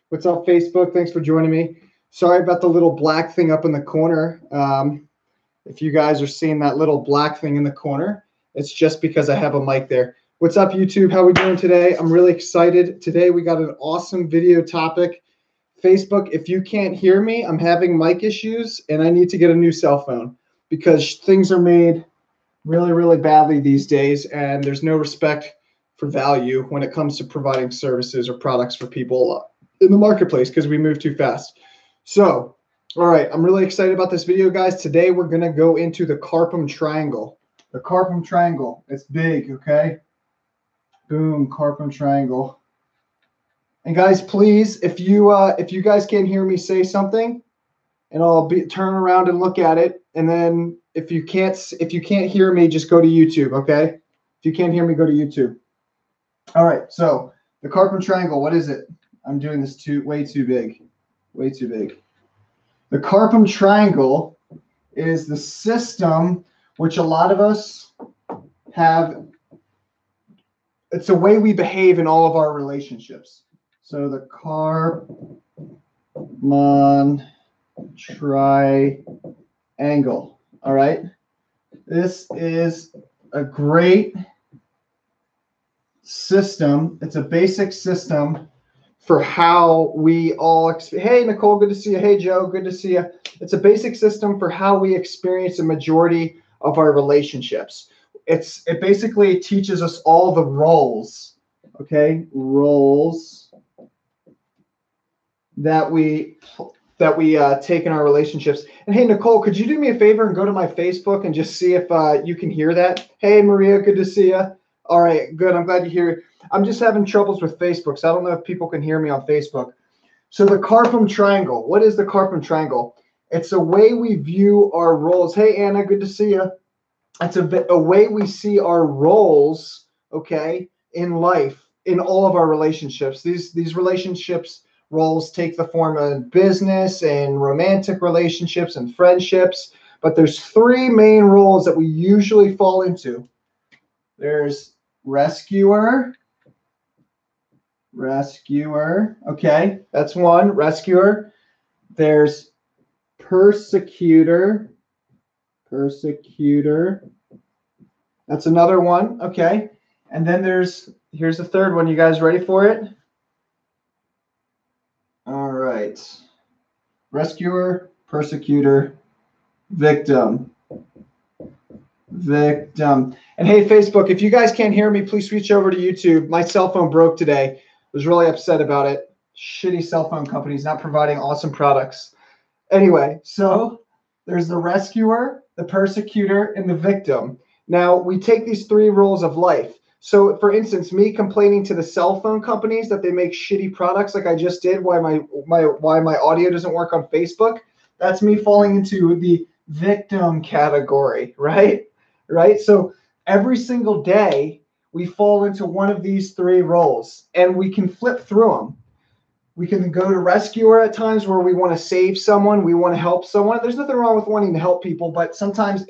What's up, Facebook? Thanks for joining me. Sorry about the little black thing up in the corner. If you guys are seeing that little black thing in the corner, it's just because I have a mic there. What's up, YouTube? How are we doing today? I'm really excited. Today we got an awesome video topic. Facebook, if you can't hear me, I'm having mic issues and I need to get a new cell phone because things are made really, really badly these days and there's no respect for value when it comes to providing services or products for people in the marketplace because we move too fast. So, all right, I'm really excited about this video, guys. Today we're going to go into the Karpman triangle. The Karpman triangle, it's big, okay? Boom, Karpman triangle. And guys, please, if you guys can't hear me say something, and I'll turn around and look at it, and then if you can't hear me, just go to YouTube, okay? If you can't hear me, go to YouTube. All right, so the Karpman triangle, what is it? I'm doing this way too big. Way too big. The Karpman triangle is the system which a lot of us have. It's the way we behave in all of our relationships. So the Karpman triangle. All right. This is a great system. It's a basic system for how we all hey Nicole, good to see you. Hey Joe, good to see you. It's a basic system for how we experience the majority of our relationships. It basically teaches us all the roles, okay? Roles that we take in our relationships. And hey Nicole, could you do me a favor and go to my Facebook and just see if you can hear that? Hey Maria, good to see you. All right, good. I'm glad you hear it. I'm just having troubles with Facebook, so I don't know if people can hear me on Facebook. So the Karpman triangle. What is the Karpman triangle? It's a way we view our roles. Hey, Anna, good to see you. It's a way we see our roles, okay, in life, in all of our relationships. These relationships roles take the form of business and romantic relationships and friendships, but there's three main roles that we usually fall into. There's rescuer, okay, that's one, rescuer. There's persecutor, that's another one, okay. And then here's the third one. You guys ready for it? All right, rescuer, persecutor, victim. And hey, Facebook, if you guys can't hear me, please switch over to YouTube. My cell phone broke today. I was really upset about it. Shitty cell phone companies not providing awesome products. Anyway, so there's the rescuer, the persecutor, and the victim. Now, we take these three roles of life. So, for instance, me complaining to the cell phone companies that they make shitty products like I just did, why my audio doesn't work on Facebook, that's me falling into the victim category, right? Right? So every single day we fall into one of these three roles and we can flip through them. We can go to rescuer at times where we want to save someone, we want to help someone. There's nothing wrong with wanting to help people, but sometimes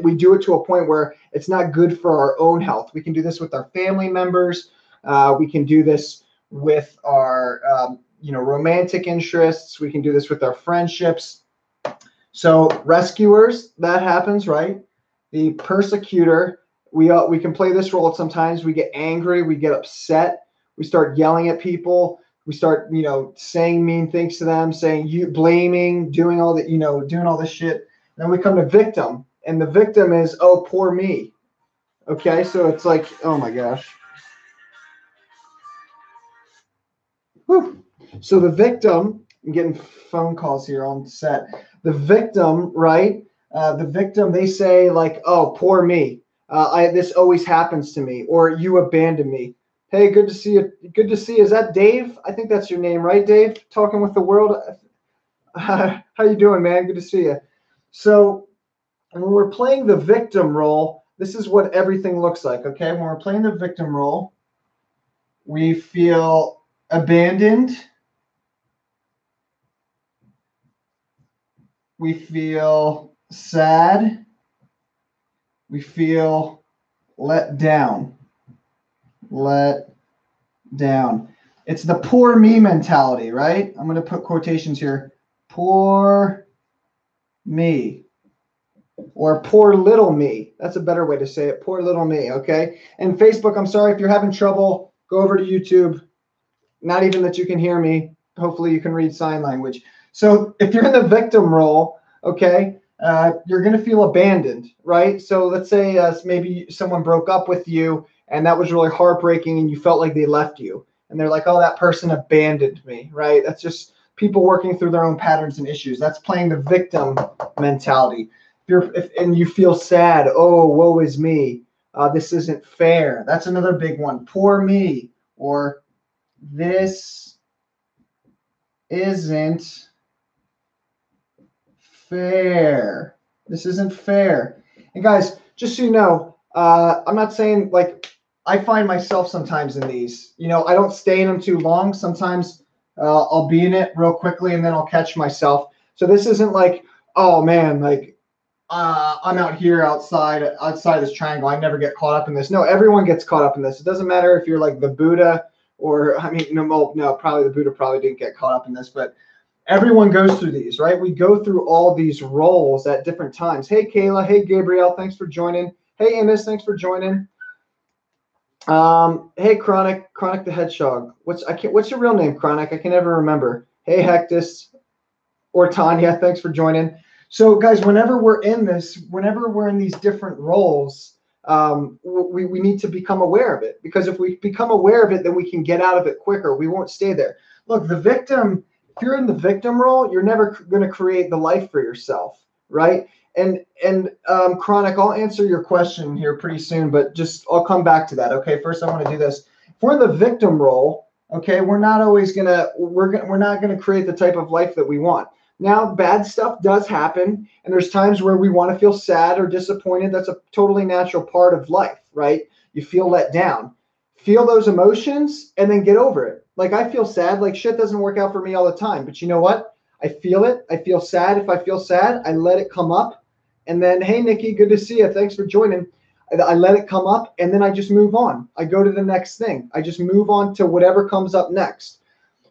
we do it to a point where it's not good for our own health. We can do this with our family members. We can do this with our romantic interests. We can do this with our friendships. So rescuers, that happens, right? The persecutor, we can play this role sometimes. We get angry, we get upset, we start yelling at people, we start, saying mean things to them, blaming, doing all this shit. Then we come to victim, and the victim is, oh, poor me. Okay, so it's like, oh my gosh. Whew. So the victim, I'm getting phone calls here on set. The victim, right? The victim, they say like, oh, poor me. This always happens to me, or you abandon me. Hey, good to see you. Good to see you. Is that Dave? I think that's your name, right, Dave? Talking with the world. How you doing, man? Good to see you. So when we're playing the victim role, this is what everything looks like, okay? When we're playing the victim role, we feel abandoned. We feel sad. We feel let down. It's the poor me mentality, right? I'm going to put quotations here. Poor me. Or poor little me. That's a better way to say it. Poor little me, okay? And Facebook, I'm sorry if you're having trouble, go over to YouTube. Not even that you can hear me. Hopefully you can read sign language. So if you're in the victim role, okay, you're going to feel abandoned, right? So let's say maybe someone broke up with you and that was really heartbreaking and you felt like they left you. And they're like, oh, that person abandoned me, right? That's just people working through their own patterns and issues. That's playing the victim mentality. And you feel sad, oh, woe is me. This isn't fair. That's another big one. Poor me, or this isn't fair. This isn't fair. And guys, just so you know, I'm not saying like I find myself sometimes in these. You know, I don't stay in them too long. Sometimes I'll be in it real quickly and then I'll catch myself. So this isn't like, oh man, like I'm out here outside this triangle. I never get caught up in this. No, everyone gets caught up in this. It doesn't matter if you're like the Buddha or, I mean, no, probably the Buddha probably didn't get caught up in this, but everyone goes through these, right? We go through all these roles at different times. Hey, Kayla. Hey, Gabrielle. Thanks for joining. Hey, Amos. Thanks for joining. Hey, Chronic the Hedgehog. What's your real name, Chronic? I can never remember. Hey, Hectus or Tanya. Thanks for joining. So guys, whenever we're in these different roles, we need to become aware of it, because if we become aware of it, then we can get out of it quicker. We won't stay there. Look, the victim, if you're in the victim role, you're never going to create the life for yourself, right? And Chronic, I'll answer your question here pretty soon, but I'll come back to that. Okay, first I want to do this. If we're in the victim role, okay, we're not gonna create the type of life that we want. Now, bad stuff does happen, and there's times where we want to feel sad or disappointed. That's a totally natural part of life, right? You feel let down. Feel those emotions and then get over it. Like, I feel sad. Like, shit doesn't work out for me all the time. But you know what? I feel it. I feel sad. If I feel sad, I let it come up. And then, hey, Nikki, good to see you. Thanks for joining. I let it come up, and then I just move on. I go to the next thing. I just move on to whatever comes up next.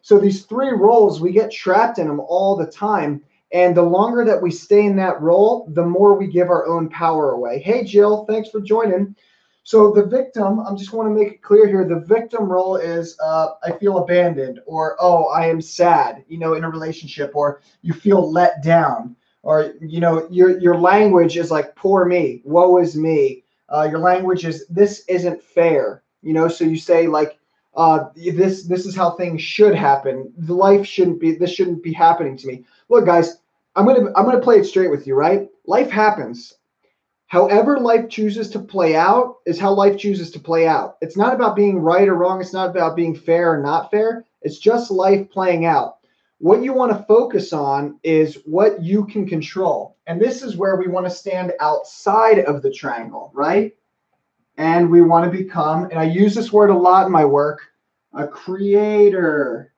So these three roles, we get trapped in them all the time. And the longer that we stay in that role, the more we give our own power away. Hey, Jill, thanks for joining. So the victim, I just want to make it clear here, the victim role is I feel abandoned, or, oh, I am sad, in a relationship, or you feel let down, or, your language is like, poor me, woe is me. Your language is, this isn't fair, so you say like, this is how things should happen. This shouldn't be happening to me. Look, guys, I'm gonna play it straight with you, right? Life happens. However life chooses to play out is how life chooses to play out. It's not about being right or wrong. It's not about being fair or not fair. It's just life playing out. What you want to focus on is what you can control. And this is where we want to stand outside of the triangle, right? And we want to become, and I use this word a lot in my work, a creator.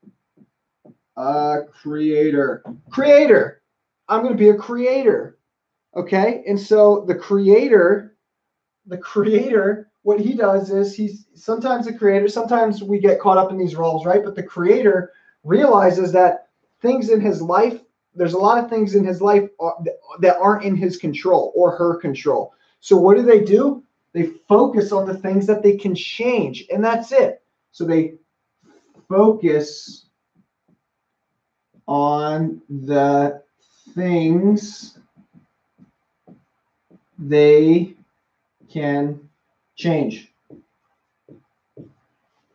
Creator. I'm going to be a creator. Okay. And so the creator, what he does is he's sometimes a creator. Sometimes we get caught up in these roles, right? But the creator realizes that things in his life, there's a lot of things in his life that aren't in his control or her control. So what do? They focus on the things that they can change, and that's it. So they focus on the things they can change.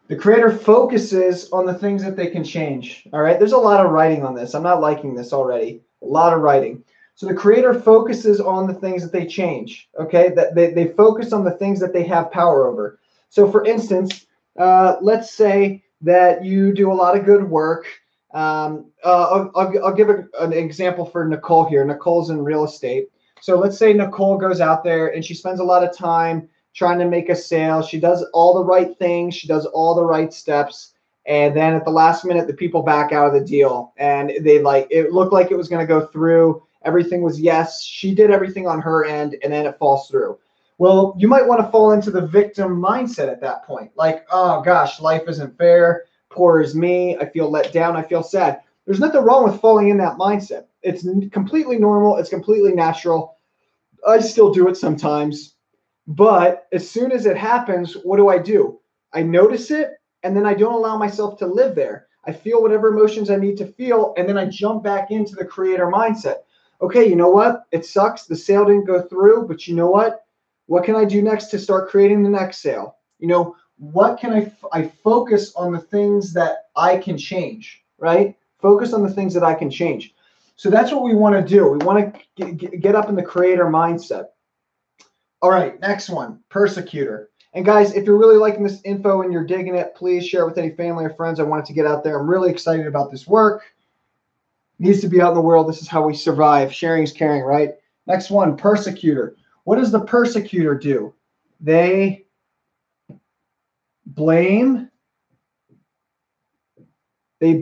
The creator focuses on the things that they can change. All right. There's a lot of writing on this. I'm not liking this already. A lot of writing. So the creator focuses on the things that they change. Okay. That they focus on the things that they have power over. So for instance, let's say that you do a lot of good work. I'll give an example for Nicole here. Nicole's in real estate. So let's say Nicole goes out there and she spends a lot of time trying to make a sale. She does all the right things. She does all the right steps. And then at the last minute, the people back out of the deal. And it looked like it was going to go through. Everything was yes. She did everything on her end, and then it falls through. Well, you might want to fall into the victim mindset at that point. Like, oh gosh, life isn't fair. poor is me. I feel let down. I feel sad. There's nothing wrong with falling in that mindset. It's completely normal. It's completely natural. I still do it sometimes. But as soon as it happens, what do? I notice it, and then I don't allow myself to live there. I feel whatever emotions I need to feel, and then I jump back into the creator mindset. Okay, you know what? It sucks. The sale didn't go through, but you know what? What can I do next to start creating the next sale? You know, what can I focus on the things that I can change, right? Focus on the things that I can change. So that's what we want to do. We want to get up in the creator mindset. All right, next one, Persecutor. And guys, if you're really liking this info and you're digging it, please share it with any family or friends. I want it to get out there. I'm really excited about this work. It needs to be out in the world. This is how we survive. Sharing is caring, right? Next one, Persecutor. What does the Persecutor do? They blame. They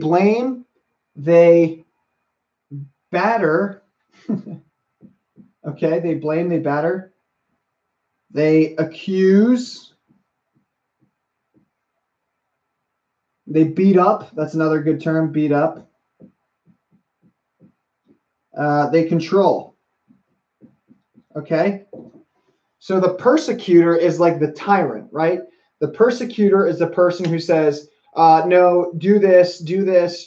batter. Okay, they blame, they batter. They accuse. They beat up. That's another good term, beat up. They control. Okay? So the persecutor is like the tyrant, right? The persecutor is the person who says, no, do this,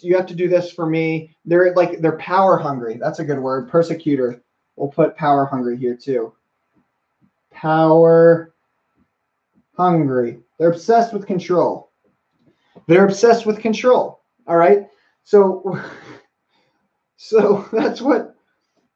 you have to do this for me. They're power hungry. That's a good word, persecutor. We'll put power hungry here too. Power hungry. They're obsessed with control. They're obsessed with control. All right. So that's what.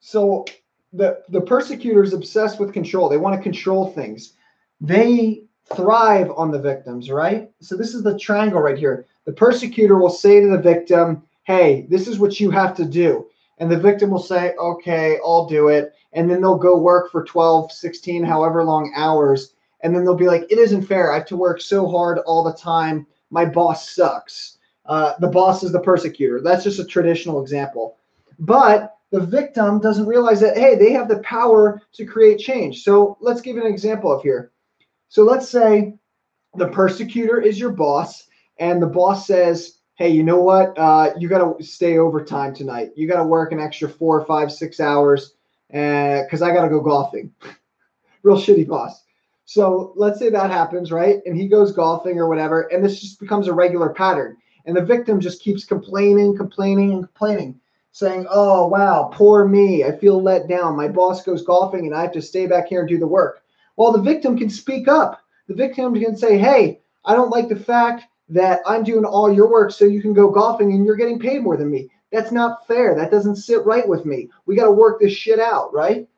So the persecutor is obsessed with control. They want to control things. They thrive on the victims, right? So this is the triangle right here. The persecutor will say to the victim, hey, this is what you have to do. And the victim will say, okay, I'll do it. And then they'll go work for 12, 16, however long hours. And then they'll be like, it isn't fair. I have to work so hard all the time. My boss sucks. The boss is the persecutor. That's just a traditional example. But the victim doesn't realize that, hey, they have the power to create change. So let's give an example of here. So let's say the persecutor is your boss, and the boss says, hey, you know what? You got to stay overtime tonight. You got to work an extra 4, 5, 6 hours because I got to go golfing. Real shitty boss. So let's say that happens, right? And he goes golfing or whatever, and this just becomes a regular pattern. And the victim just keeps complaining, saying, oh, wow, poor me. I feel let down. My boss goes golfing, and I have to stay back here and do the work. Well, the victim can speak up. The victim can say, hey, I don't like the fact that I'm doing all your work so you can go golfing and you're getting paid more than me. That's not fair. That doesn't sit right with me. We got to work this shit out, right?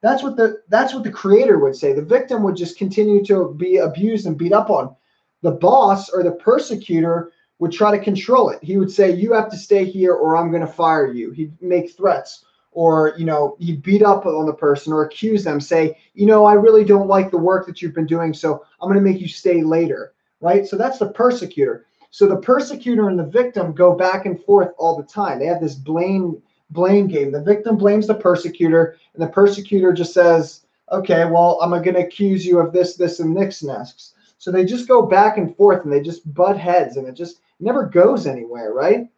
That's what the creator would say. The victim would just continue to be abused and beat up on. The boss or the persecutor would try to control it. He would say, you have to stay here or I'm going to fire you. He'd make threats, or, he'd beat up on the person or accuse them, say, I really don't like the work that you've been doing, so I'm going to make you stay later, right? So that's the persecutor. So the persecutor and the victim go back and forth all the time. They have this blame game. The victim blames the persecutor, and the persecutor just says, okay, well, I'm going to accuse you of this, and this next. So they just go back and forth, and they just butt heads, and it just never goes anywhere, right?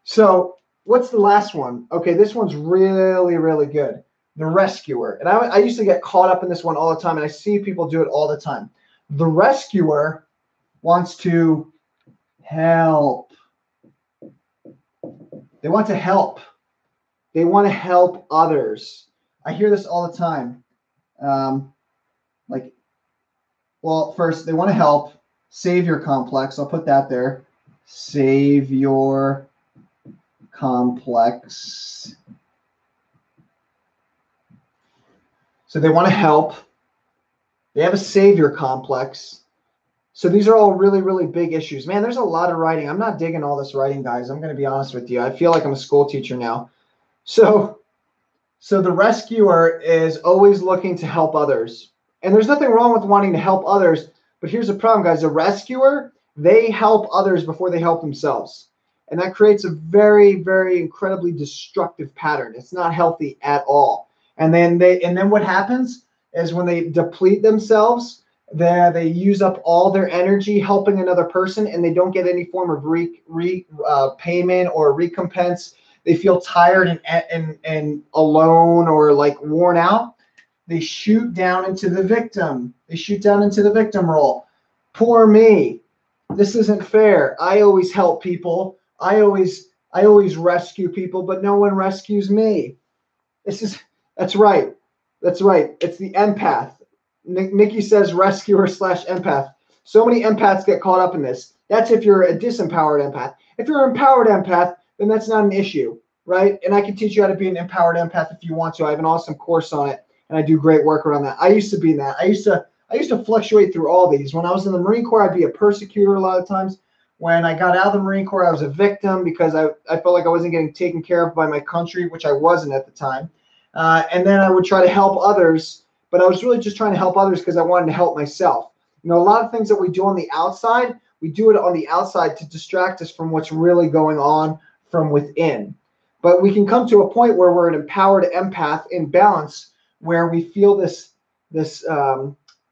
So what's the last one? Okay, this one's really, really good. The rescuer. And I used to get caught up in this one all the time, and I see people do it all the time. The rescuer wants to help. They want to help. They want to help others. I hear this all the time. First, they want to help. Savior complex. I'll put that there. Savior complex. So they want to help. They have a savior complex. So these are all really, really big issues. Man, there's a lot of writing. I'm not digging all this writing, guys. I'm going to be honest with you. I feel like I'm a school teacher now. So the rescuer is always looking to help others. And there's nothing wrong with wanting to help others. But here's the problem, guys. The rescuer, they help others before they help themselves. And that creates a very, very incredibly destructive pattern. It's not healthy at all. And then what happens is when they deplete themselves, They use up all their energy helping another person, and they don't get any form of payment or recompense. They feel tired and alone or like worn out. They shoot down into the victim. They shoot down into the victim role. Poor me. This isn't fair. I always help people. I always rescue people, but no one rescues me. That's right. That's right. It's the empath. Nikki says rescuer / empath. So many empaths get caught up in this. That's if you're a disempowered empath. If you're an empowered empath, then that's not an issue, right? And I can teach you how to be an empowered empath if you want to. I have an awesome course on it, and I do great work around that. I used to be in that. I used to fluctuate through all these. When I was in the Marine Corps, I'd be a persecutor a lot of times. When I got out of the Marine Corps, I was a victim because I felt like I wasn't getting taken care of by my country, which I wasn't at the time. And then I would try to help others, but I was really just trying to help others because I wanted to help myself. You know, a lot of things that we do on the outside, we do it on the outside to distract us from what's really going on from within. But we can come to a point where we're an empowered empath in balance, where we feel this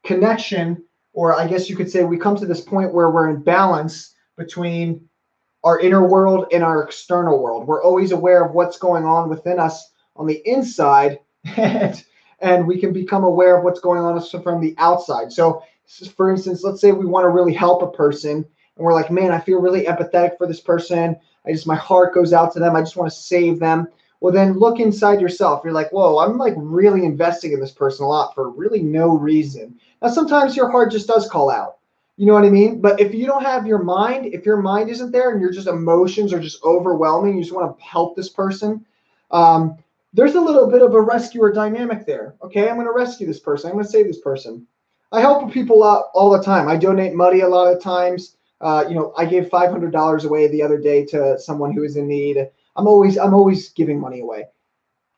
connection, or I guess you could say we come to this point where we're in balance between our inner world and our external world. We're always aware of what's going on within us on the inside, and we can become aware of what's going on from the outside. So, for instance, let's say we want to really help a person, and we're like, man, I feel really empathetic for this person. My heart goes out to them. I just want to save them. Well, then look inside yourself. You're like, whoa, I'm like really investing in this person a lot for really no reason. Now, sometimes your heart just does call out. You know what I mean? But if you don't have your mind, if your mind isn't there and your just emotions are just overwhelming, you just want to help this person, there's a little bit of a rescuer dynamic there. Okay, I'm going to rescue this person. I'm going to save this person. I help people out all the time. I donate money a lot of times. I gave $500 away the other day to someone who is in need. I'm always giving money away.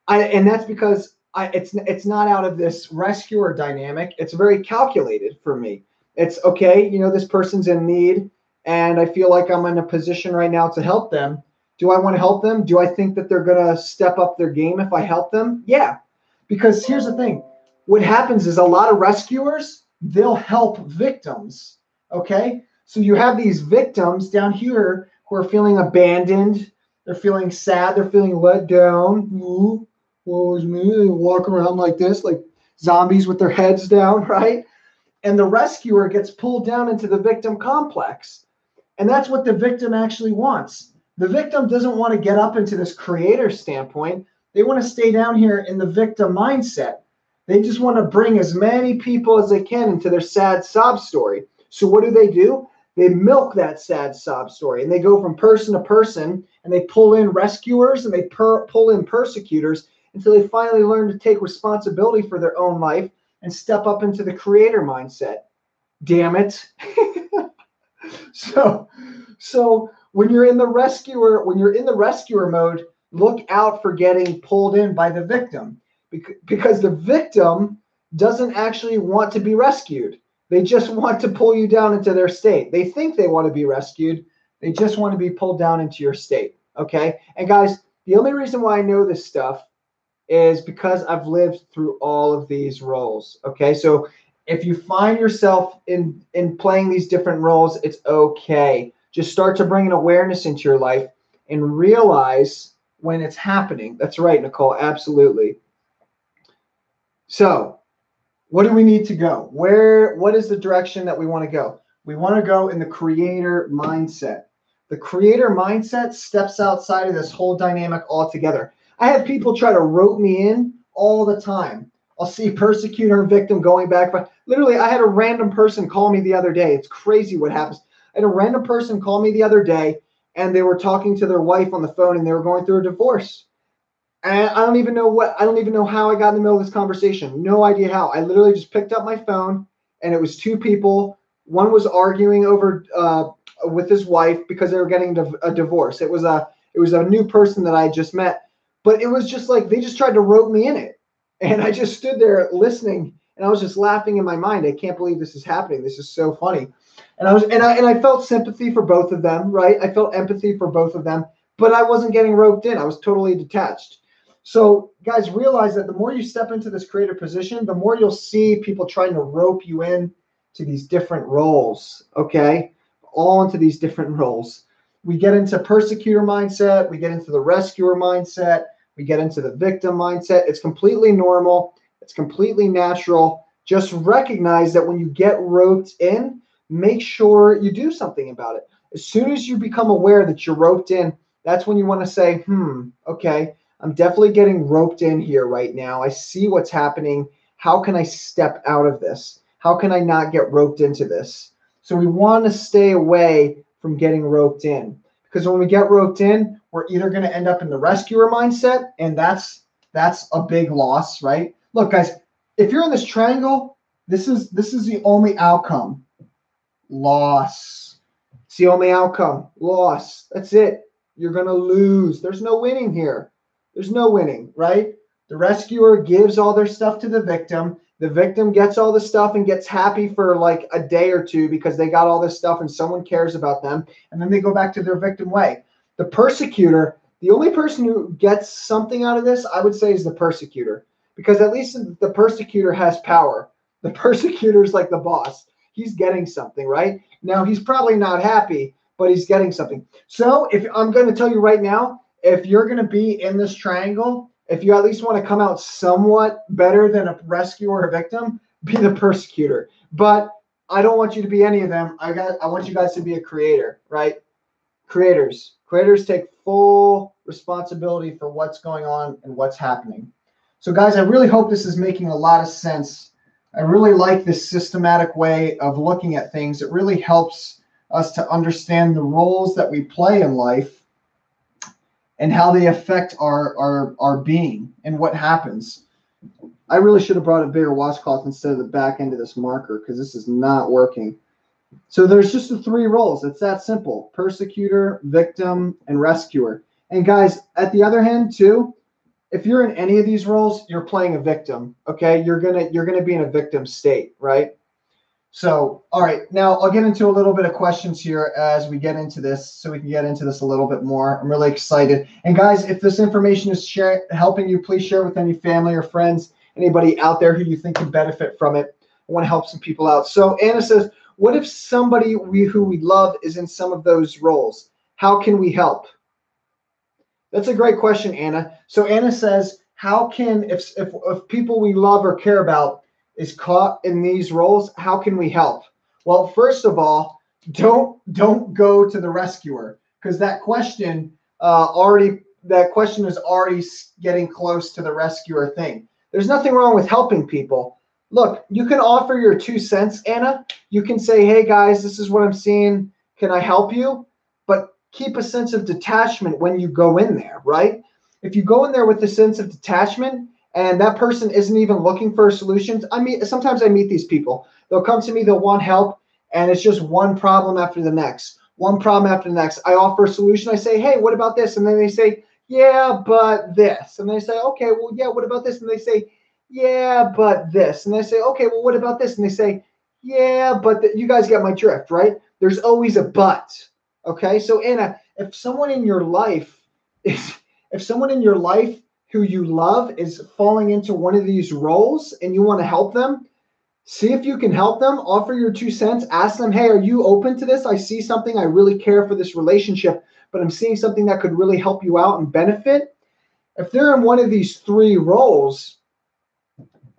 And that's because it's not out of this rescuer dynamic. It's very calculated for me. It's okay, this person's in need, and I feel like I'm in a position right now to help them. Do I want to help them? Do I think that they're going to step up their game if I help them? Yeah. Because here's the thing. What happens is a lot of rescuers, they'll help victims. Okay? So you have these victims down here who are feeling abandoned. They're feeling sad. They're feeling let down. Ooh, woe is me. They walk around like this, like zombies with their heads down, right? And the rescuer gets pulled down into the victim complex. And that's what the victim actually wants. The victim doesn't want to get up into this creator standpoint. They want to stay down here in the victim mindset. They just want to bring as many people as they can into their sad sob story. So what do? They milk that sad sob story, and they go from person to person, and they pull in rescuers and they pull in persecutors until they finally learn to take responsibility for their own life and step up into the creator mindset. Damn it. So when you're in the rescuer mode, look out for getting pulled in by the victim, because the victim doesn't actually want to be rescued. They just want to pull you down into their state. They think they want to be rescued. They just want to be pulled down into your state. Okay. And guys, the only reason why I know this stuff is because I've lived through all of these roles. Okay. So if you find yourself in playing these different roles, it's okay. Just start to bring an awareness into your life and realize when it's happening. That's right, Nicole. Absolutely. So what do we need to go? What is the direction that we want to go? We want to go in the creator mindset. The creator mindset steps outside of this whole dynamic altogether. I have people try to rope me in all the time. I'll see persecutor and victim going back. But literally, I had a random person call me the other day. It's crazy what happens. I had a random person call me the other day, and they were talking to their wife on the phone, and they were going through a divorce. And I don't even know how I got in the middle of this conversation. No idea how. I literally just picked up my phone, and it was two people. One was arguing over with his wife because they were getting a divorce. It was a new person that I just met, but it was just like they just tried to rope me in it. And I just stood there listening, and I was just laughing in my mind. I can't believe this is happening. This is so funny. And I felt sympathy for both of them, right? I felt empathy for both of them, but I wasn't getting roped in. I was totally detached. So guys, realize that the more you step into this creator position, the more you'll see people trying to rope you in to these different roles, okay? All into these different roles. We get into persecutor mindset. We get into the rescuer mindset. We get into the victim mindset. It's completely normal. It's completely natural. Just recognize that when you get roped in, make sure you do something about it. As soon as you become aware that you're roped in, that's when you want to say, okay, I'm definitely getting roped in here right now. I see what's happening. How can I step out of this? How can I not get roped into this? So we want to stay away from getting roped in, because when we get roped in, we're either going to end up in the rescuer mindset, and that's a big loss, right? Look, guys, if you're in this triangle, this is the only outcome. Loss. It's the only outcome. Loss. That's it. You're going to lose. There's no winning here. There's no winning, right? The rescuer gives all their stuff to the victim. The victim gets all the stuff and gets happy for like a day or two because they got all this stuff and someone cares about them. And then they go back to their victim way. The persecutor, the only person who gets something out of this, I would say, is the persecutor, because at least the persecutor has power. The persecutor is like the boss. He's getting something, right? Now, he's probably not happy, but he's getting something. So if I'm going to tell you right now, if you're going to be in this triangle, if you at least want to come out somewhat better than a rescuer or a victim, be the persecutor. But I don't want you to be any of them. I want you guys to be a creator, right? Creators take full responsibility for what's going on and what's happening. So guys, I really hope this is making a lot of sense. I really like this systematic way of looking at things. It really helps us to understand the roles that we play in life and how they affect our being and what happens. I really should have brought a bigger washcloth instead of the back end of this marker, because this is not working. So there's just the three roles. It's that simple: persecutor, victim, and rescuer. And guys, at the other hand too, if you're in any of these roles, you're playing a victim. Okay, you're gonna be in a victim state, right? So, all right, now I'll get into a little bit of questions here as we get into this, so we can get into this a little bit more. I'm really excited. And guys, if this information is helping you, please share it with any family or friends, anybody out there who you think can benefit from it. I want to help some people out. So Anna says, what if somebody who we love is in some of those roles? How can we help? That's a great question, Anna. So Anna says, how can, if people we love or care about is caught in these roles, how can we help? Well, first of all, don't go to the rescuer, because that question is already getting close to the rescuer thing. There's nothing wrong with helping people. Look, you can offer your 2 cents, Anna. You can say, hey guys, this is what I'm seeing. Can I help you? But keep a sense of detachment when you go in there, right? If you go in there with a sense of detachment, and that person isn't even looking for solutions. Sometimes I meet these people. They'll come to me, they'll want help, and it's just one problem after the next. One problem after the next. I offer a solution. I say, hey, what about this? And then they say, yeah, but this. And they say, okay, well, yeah, what about this? And they say, yeah, but this. And they say, okay, well, what about this? And they say, yeah, but you guys get my drift, right? There's always a but. Okay, so Anna, if someone in your life who you love is falling into one of these roles and you want to help them, see if you can help them. Offer your 2 cents. Ask them, hey, are you open to this? I see something. I really care for this relationship, but I'm seeing something that could really help you out and benefit. If they're in one of these 3 roles,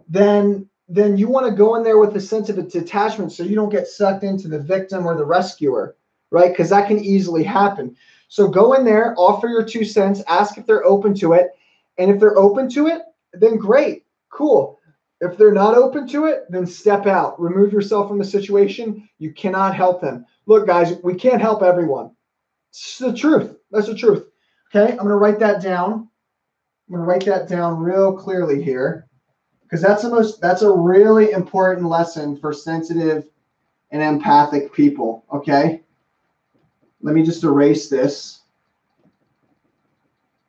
then you want to go in there with a sense of a detachment so you don't get sucked into the victim or the rescuer, right? Because that can easily happen. So go in there, offer your 2 cents, ask if they're open to it. And if they're open to it, then great, cool. If they're not open to it, then step out. Remove yourself from the situation. You cannot help them. Look, guys, we can't help everyone. It's the truth. That's the truth. Okay, I'm going to write that down. I'm going to write that down real clearly here, because that's a really important lesson for sensitive and empathic people. Okay, let me just erase this.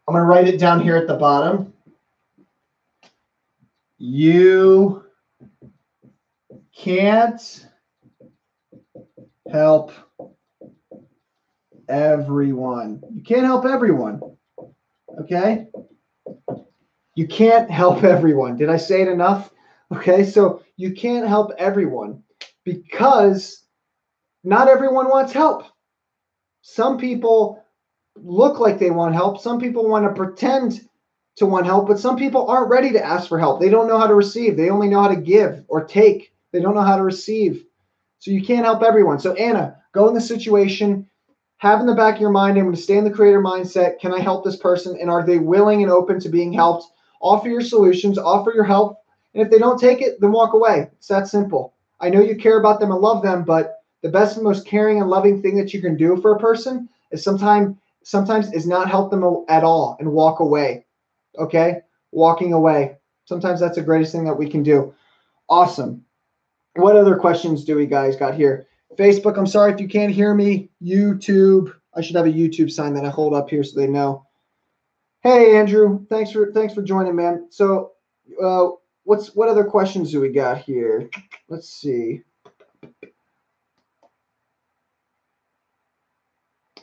I'm going to write it down here at the bottom. You can't help everyone. You can't help everyone. Okay? You can't help everyone. Did I say it enough? Okay, so you can't help everyone. because not everyone wants help. Some people look like they want help. Some people want to pretend to want help, but some people aren't ready to ask for help. They don't know how to receive. They only know how to give or take. They don't know how to receive. So you can't help everyone. So Anna, go in the situation, have in the back of your mind, I'm going to stay in the creator mindset. Can I help this person? And are they willing and open to being helped? Offer your solutions, offer your help. And if they don't take it, then walk away. It's that simple. I know you care about them and love them, but the best and most caring and loving thing that you can do for a person is sometimes is not help them at all and walk away. Okay? Walking away. Sometimes that's the greatest thing that we can do. Awesome. What other questions do we guys got here? Facebook, I'm sorry if you can't hear me. YouTube, I should have a YouTube sign that I hold up here so they know. Hey Andrew, thanks for joining, man. So what other questions do we got here? Let's see.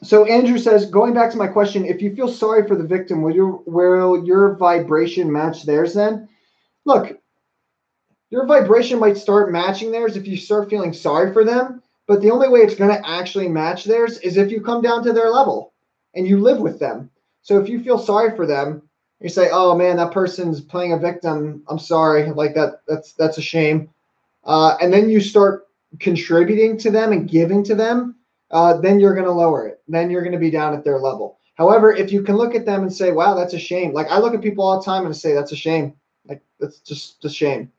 So Andrew says, going back to my question, if you feel sorry for the victim, will your vibration match theirs then? Look, your vibration might start matching theirs if you start feeling sorry for them, but the only way it's going to actually match theirs is if you come down to their level and you live with them. So if you feel sorry for them, you say, oh man, that person's playing a victim. I'm sorry. Like that's a shame. And then you start contributing to them and giving to them, then you're going to lower it. Then you're going to be down at their level. However, if you can look at them and say, wow, that's a shame. Like I look at people all the time and say, that's a shame. Like that's just a shame.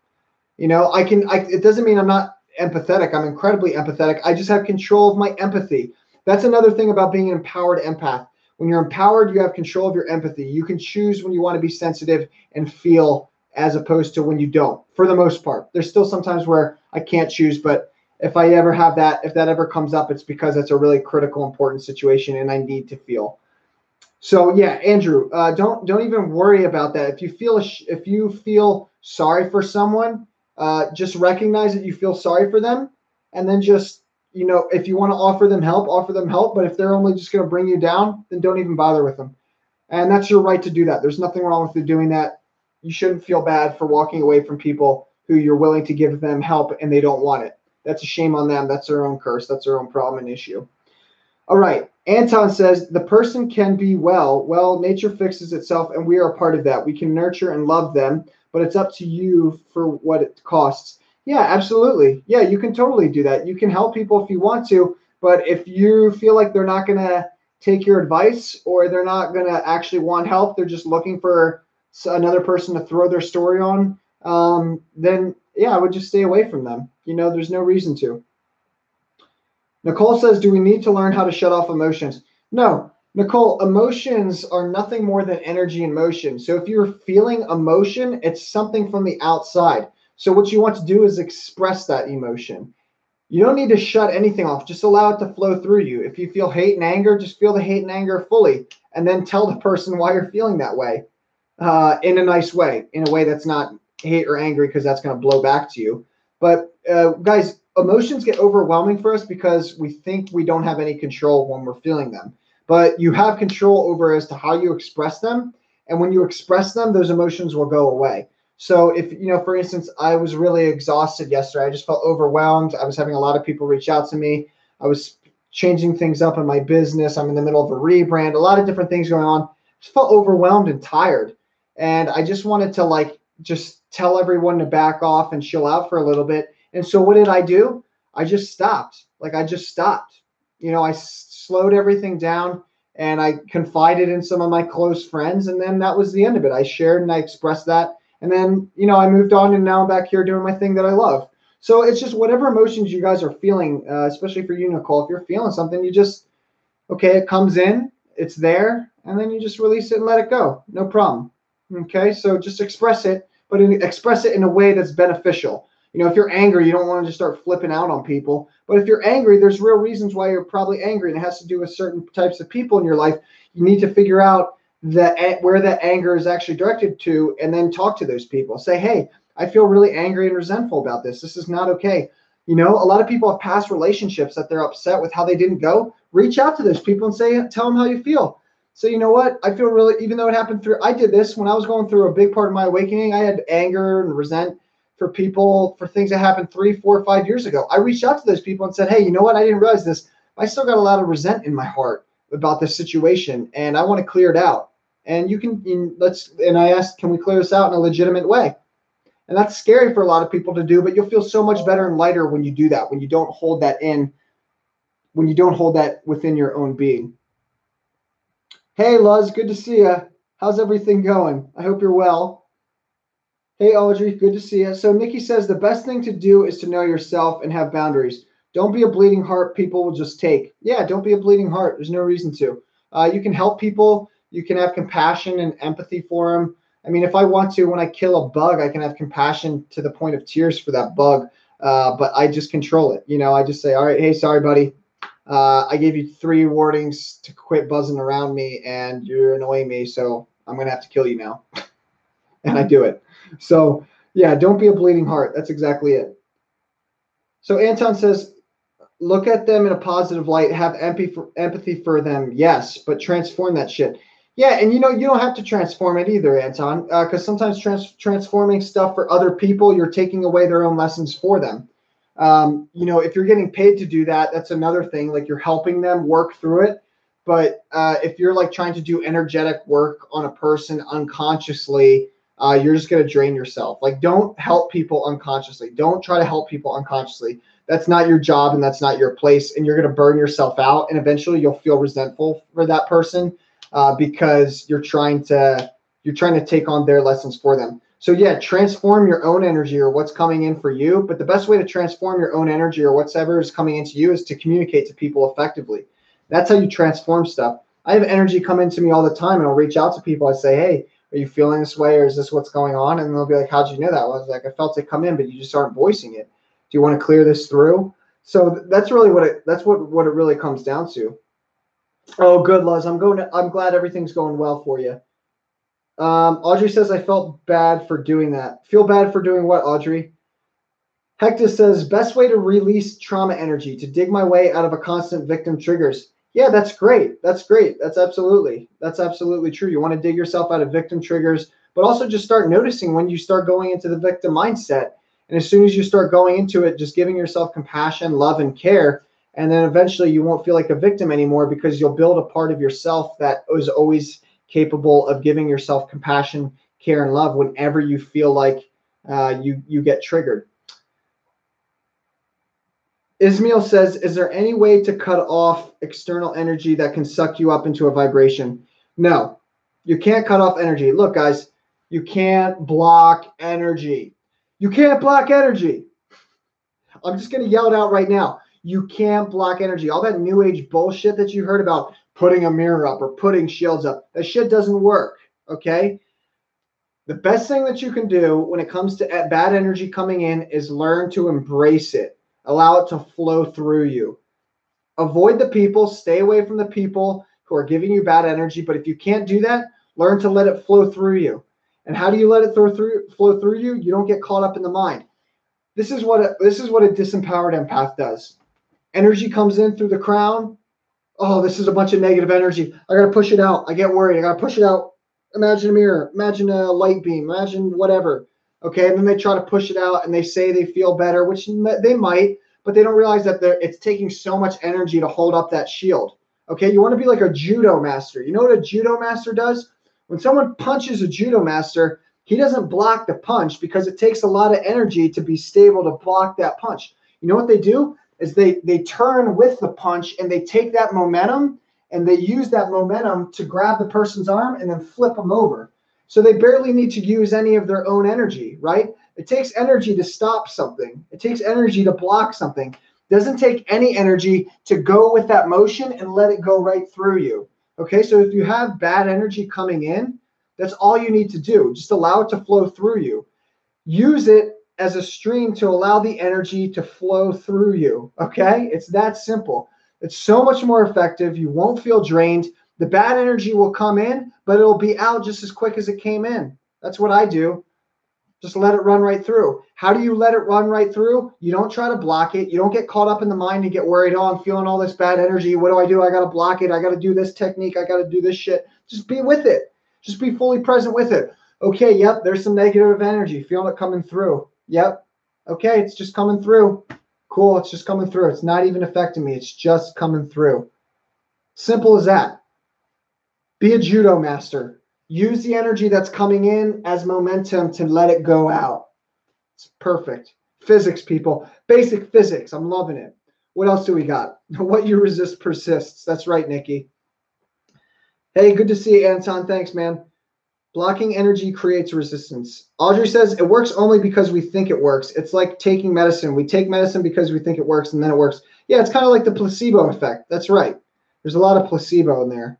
You know, it doesn't mean I'm not empathetic. I'm incredibly empathetic. I just have control of my empathy. That's another thing about being an empowered empath. When you're empowered, you have control of your empathy. You can choose when you want to be sensitive and feel as opposed to when you don't, for the most part. There's still sometimes where I can't choose, but if I ever have that, if that ever comes up, it's because it's a really critical, important situation and I need to feel. So yeah, Andrew, don't even worry about that. If you feel sorry for someone, just recognize that you feel sorry for them, and then just, you know, if you want to offer them help. But if they're only just going to bring you down, then don't even bother with them. And that's your right to do that. There's nothing wrong with you doing that. You shouldn't feel bad for walking away from people who you're willing to give them help and they don't want it. That's a shame on them. That's their own curse. That's their own problem and issue. All right. Anton says, the person can be well. Well, nature fixes itself and we are a part of that. We can nurture and love them, but it's up to you for what it costs. Yeah, absolutely. Yeah, you can totally do that. You can help people if you want to, but if you feel like they're not going to take your advice or they're not going to actually want help, they're just looking for another person to throw their story on, then yeah, I would just stay away from them. You know, there's no reason to. Nicole says, do we need to learn how to shut off emotions? No, Nicole, emotions are nothing more than energy and motion. So if you're feeling emotion, it's something from the outside. So what you want to do is express that emotion. You don't need to shut anything off. Just allow it to flow through you. If you feel hate and anger, just feel the hate and anger fully, and then tell the person why you're feeling that way in a nice way, in a way that's not hate or angry, because that's going to blow back to you. But guys, emotions get overwhelming for us because we think we don't have any control when we're feeling them. But you have control over as to how you express them. And when you express them, those emotions will go away. So if, you know, for instance, I was really exhausted yesterday. I just felt overwhelmed. I was having a lot of people reach out to me. I was changing things up in my business. I'm in the middle of a rebrand, a lot of different things going on. I just felt overwhelmed and tired. And I just wanted to just tell everyone to back off and chill out for a little bit. And so what did I do? I just stopped. You know, I slowed everything down and I confided in some of my close friends. And then that was the end of it. I shared and I expressed that. And then, you know, I moved on and now I'm back here doing my thing that I love. So it's just whatever emotions you guys are feeling, especially for you, Nicole, if you're feeling something, you just, okay, it comes in, it's there, and then you just release it and let it go. No problem. Okay, so just express it, but express it in a way that's beneficial. You know, if you're angry, you don't want to just start flipping out on people. But if you're angry, there's real reasons why you're probably angry, and it has to do with certain types of people in your life. You need to figure out where that anger is actually directed to, and then talk to those people. Say, hey, I feel really angry and resentful about this. This is not okay. You know, a lot of people have past relationships that they're upset with how they didn't go. Reach out to those people and tell them how you feel. So you know what? I feel really, even though it happened I did this when I was going through a big part of my awakening. I had anger and for people, for things that happened 3, 4, 5 years ago. I reached out to those people and said, hey, you know what? I didn't realize this. I still got a lot of resent in my heart about this situation, and I want to clear it out. And and I asked, can we clear this out in a legitimate way? And that's scary for a lot of people to do, but you'll feel so much better and lighter when you do that, when you don't hold that in, when you don't hold that within your own being. Hey, Luz, good to see you. How's everything going? I hope you're well. Hey, Audrey, good to see you. So Nikki says the best thing to do is to know yourself and have boundaries. Don't be a bleeding heart people will just take. Yeah, don't be a bleeding heart. There's no reason to. You can help people. You can have compassion and empathy for them. I mean, if I want to, when I kill a bug, I can have compassion to the point of tears for that bug, but I just control it. You know, I just say, all right, hey, sorry, buddy. I gave you 3 warnings to quit buzzing around me, and you're annoying me, so I'm going to have to kill you now. And I do it. So, yeah, don't be a bleeding heart. That's exactly it. So Anton says, look at them in a positive light, have empathy for them. Yes, but transform that shit. Yeah, and you don't have to transform it either, Anton, because sometimes transforming stuff for other people, you're taking away their own lessons for them. If you're getting paid to do that, that's another thing. Like you're helping them work through it. But if you're like trying to do energetic work on a person unconsciously, you're just going to drain yourself. Like don't help people unconsciously. Don't try to help people unconsciously. That's not your job and that's not your place. And you're going to burn yourself out. And eventually you'll feel resentful for that person because you're trying to take on their lessons for them. So yeah, transform your own energy or what's coming in for you. But the best way to transform your own energy or whatever is coming into you is to communicate to people effectively. That's how you transform stuff. I have energy come into me all the time, and I'll reach out to people. I say, hey, are you feeling this way, or is this what's going on? And they'll be like, how'd you know that? Well, I was like, I felt it come in, but you just aren't voicing it. Do you want to clear this through? So that's really what it really comes down to. Oh, good, Luz. I'm glad everything's going well for you. Audrey says, I felt bad for doing that. Feel bad for doing what, Audrey? Hector says, best way to release trauma energy, to dig my way out of a constant victim triggers. Yeah, that's great. That's great. That's absolutely true. You want to dig yourself out of victim triggers, but also just start noticing when you start going into the victim mindset. And as soon as you start going into it, just giving yourself compassion, love, and care. And then eventually you won't feel like a victim anymore because you'll build a part of yourself that is always capable of giving yourself compassion, care, and love whenever you feel like you get triggered. Ismail says, is there any way to cut off external energy that can suck you up into a vibration? No, you can't cut off energy. Look, guys, you can't block energy. You can't block energy. I'm just going to yell it out right now. You can't block energy. All that new age bullshit that you heard about putting a mirror up or putting shields up, that shit doesn't work, okay? The best thing that you can do when it comes to bad energy coming in is learn to embrace it. Allow it to flow through you. Avoid the people, stay away from the people who are giving you bad energy. But if you can't do that, learn to let it flow through you. And how do you let it flow through you? You don't get caught up in the mind. This is what a disempowered empath does. Energy comes in through the crown. Oh, this is a bunch of negative energy. I got to push it out. I get worried. I got to push it out. Imagine a mirror. Imagine a light beam. Imagine whatever. Okay, and then they try to push it out, and they say they feel better, which they might, but they don't realize that it's taking so much energy to hold up that shield. Okay, you want to be like a judo master. You know what a judo master does? When someone punches a judo master, he doesn't block the punch because it takes a lot of energy to be stable to block that punch. You know what they do? Is they turn with the punch, and they take that momentum, and they use that momentum to grab the person's arm and then flip them over. So they barely need to use any of their own energy, right? It takes energy to stop something. It takes energy to block something. It doesn't take any energy to go with that motion and let it go right through you. Okay, so if you have bad energy coming in, that's all you need to do. Just allow it to flow through you. Use it as a stream to allow the energy to flow through you. Okay, it's that simple. It's so much more effective. You won't feel drained. The bad energy will come in, but it'll be out just as quick as it came in. That's what I do. Just let it run right through. How do you let it run right through? You don't try to block it. You don't get caught up in the mind and get worried. Oh, I'm feeling all this bad energy. What do? I got to block it. I got to do this technique. I got to do this shit. Just be with it. Just be fully present with it. Okay, yep, there's some negative energy. Feeling it coming through. Yep. Okay, it's just coming through. Cool, it's just coming through. It's not even affecting me. It's just coming through. Simple as that. Be a judo master. Use the energy that's coming in as momentum to let it go out. It's perfect. Physics, people. Basic physics. I'm loving it. What else do we got? What you resist persists. That's right, Nikki. Hey, good to see you, Anton. Thanks, man. Blocking energy creates resistance. Audrey says it works only because we think it works. It's like taking medicine. We take medicine because we think it works, and then it works. Yeah, it's kind of like the placebo effect. That's right. There's a lot of placebo in there.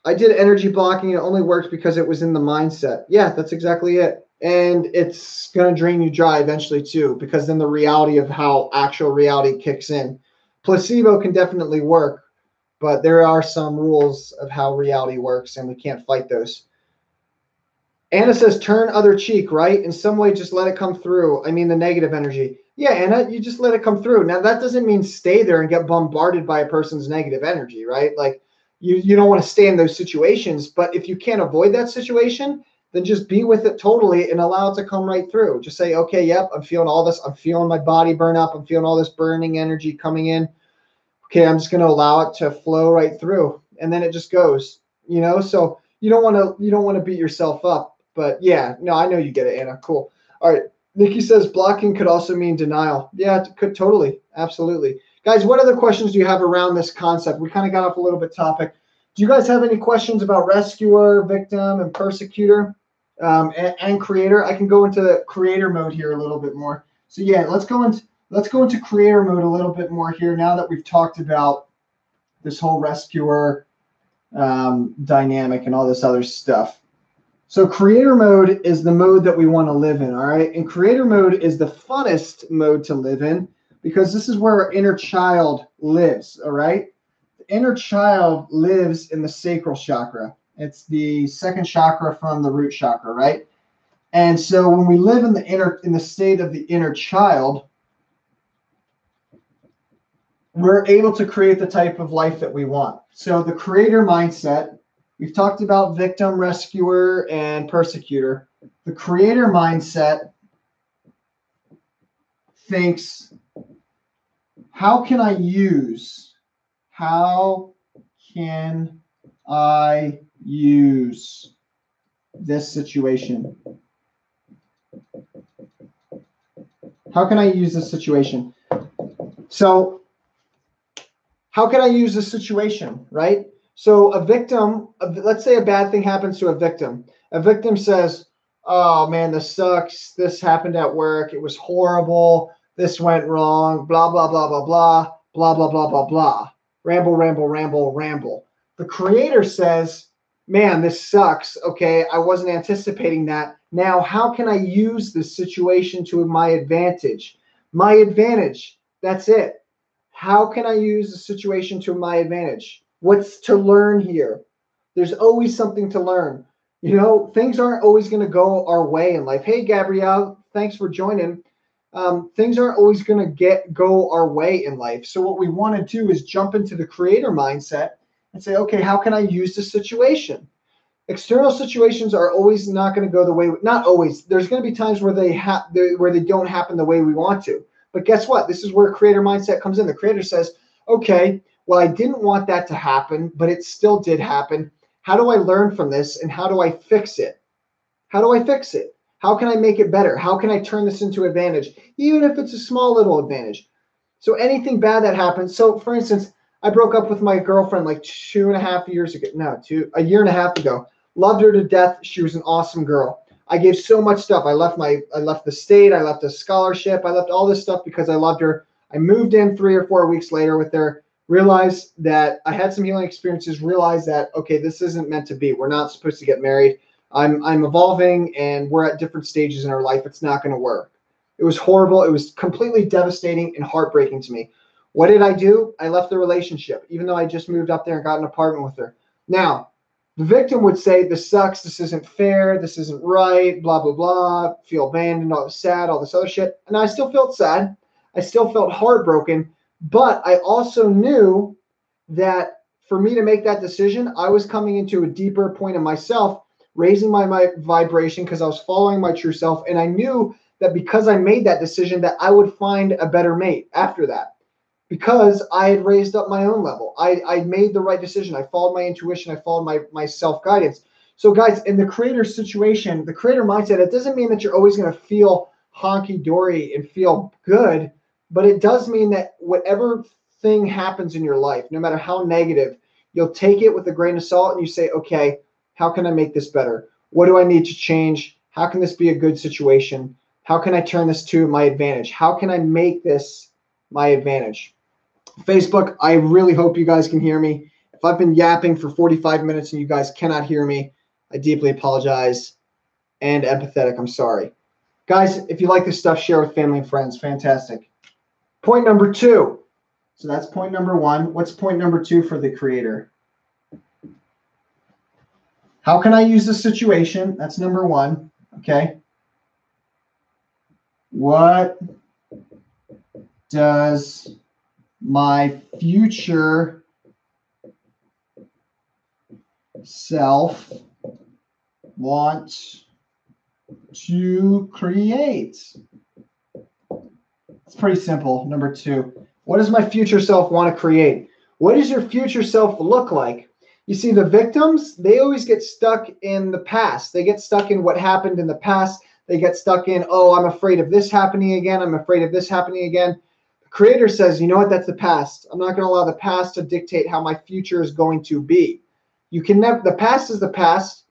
I did energy blocking. It only works because it was in the mindset. Yeah, that's exactly it. And it's going to drain you dry eventually too, because then the reality of how actual reality kicks in. Placebo can definitely work, but there are some rules of how reality works, and we can't fight those. Anna says, turn other cheek, right? In some way, just let it come through. I mean, the negative energy. Yeah, Anna, you just let it come through. Now, that doesn't mean stay there and get bombarded by a person's negative energy, right? Like, you don't want to stay in those situations, but if you can't avoid that situation, then just be with it totally and allow it to come right through. Just say, okay, yep, I'm feeling all this. I'm feeling my body burn up. I'm feeling all this burning energy coming in. Okay, I'm just going to allow it to flow right through, and then it just goes, so you don't want to beat yourself up, but yeah, no, I know you get it, Anna. Cool. All right. Nikki says blocking could also mean denial. Yeah, it could totally. Absolutely. Guys, what other questions do you have around this concept? We kind of got off a little bit topic. Do you guys have any questions about rescuer, victim, and persecutor, and creator? I can go into the creator mode here a little bit more. So yeah, let's go into creator mode a little bit more here now that we've talked about this whole rescuer dynamic and all this other stuff. So creator mode is the mode that we want to live in, all right? And creator mode is the funnest mode to live in because this is where our inner child lives, all right? The inner child lives in the sacral chakra. It's the second chakra from the root chakra, right? And so when we live in the state of the inner child, we're able to create the type of life that we want. So the creator mindset, we've talked about victim, rescuer, and persecutor. The creator mindset thinks, how can I use this situation? How can I use this situation? So how can I use this situation, right? So a victim, let's say a bad thing happens to a victim. A victim says, oh man, this sucks. This happened at work. It was horrible. This went wrong. Blah, blah, blah, blah, blah, blah, blah, blah, blah, blah. Ramble, ramble, ramble, ramble. The creator says, man, this sucks. Okay, I wasn't anticipating that. Now, how can I use this situation to my advantage? My advantage. That's it. How can I use the situation to my advantage? What's to learn here? There's always something to learn. Things aren't always going to go our way in life. Hey, Gabrielle, thanks for joining. Things aren't always going to go our way in life. So what we want to do is jump into the creator mindset and say, okay, how can I use this situation? External situations are always not going to go the way, not always. There's going to be times where they don't happen the way we want to. But guess what? This is where creator mindset comes in. The creator says, okay, well, I didn't want that to happen, but it still did happen. How do I learn from this, and how do I fix it? How do I fix it? How can I make it better? How can I turn this into advantage, even if it's a small little advantage? So anything bad that happens. So for instance, I broke up with my girlfriend like 2.5 years ago. No, a year and a half ago. Loved her to death. She was an awesome girl. I gave so much stuff. I left the state. I left a scholarship. I left all this stuff because I loved her. I moved in 3 or 4 weeks later with her, realized that I had some healing experiences, realized that, okay, this isn't meant to be. We're not supposed to get married. I'm evolving and we're at different stages in our life. It's not going to work. It was horrible. It was completely devastating and heartbreaking to me. What did I do? I left the relationship, even though I just moved up there and got an apartment with her. Now, the victim would say, this sucks, this isn't fair, this isn't right, blah, blah, blah, feel abandoned, all sad, all this other shit. And I still felt sad. I still felt heartbroken. But I also knew that for me to make that decision, I was coming into a deeper point of myself raising my vibration because I was following my true self. And I knew that because I made that decision that I would find a better mate after that, because I had raised up my own level. I made the right decision. I followed my intuition. I followed my self-guidance. So guys, in the creator situation, the creator mindset, it doesn't mean that you're always going to feel honky-dory and feel good, but it does mean that whatever thing happens in your life, no matter how negative, you'll take it with a grain of salt and you say, okay, how can I make this better? What do I need to change? How can this be a good situation? How can I turn this to my advantage? How can I make this my advantage? Facebook, I really hope you guys can hear me. If I've been yapping for 45 minutes and you guys cannot hear me, I deeply apologize and empathetic. I'm sorry. Guys, if you like this stuff, share with family and friends. Fantastic. Point number 2. So that's point number 1. What's point number 2 for the creator? How can I use the situation? That's number 1. Okay. What does my future self want to create? It's pretty simple. Number 2. What does my future self want to create? What does your future self look like? You see, the victims, they always get stuck in the past. They get stuck in what happened in the past. They get stuck in, oh, I'm afraid of this happening again. I'm afraid of this happening again. The creator says, you know what? That's the past. I'm not going to allow the past to dictate how my future is going to be. You can never, the past is the past.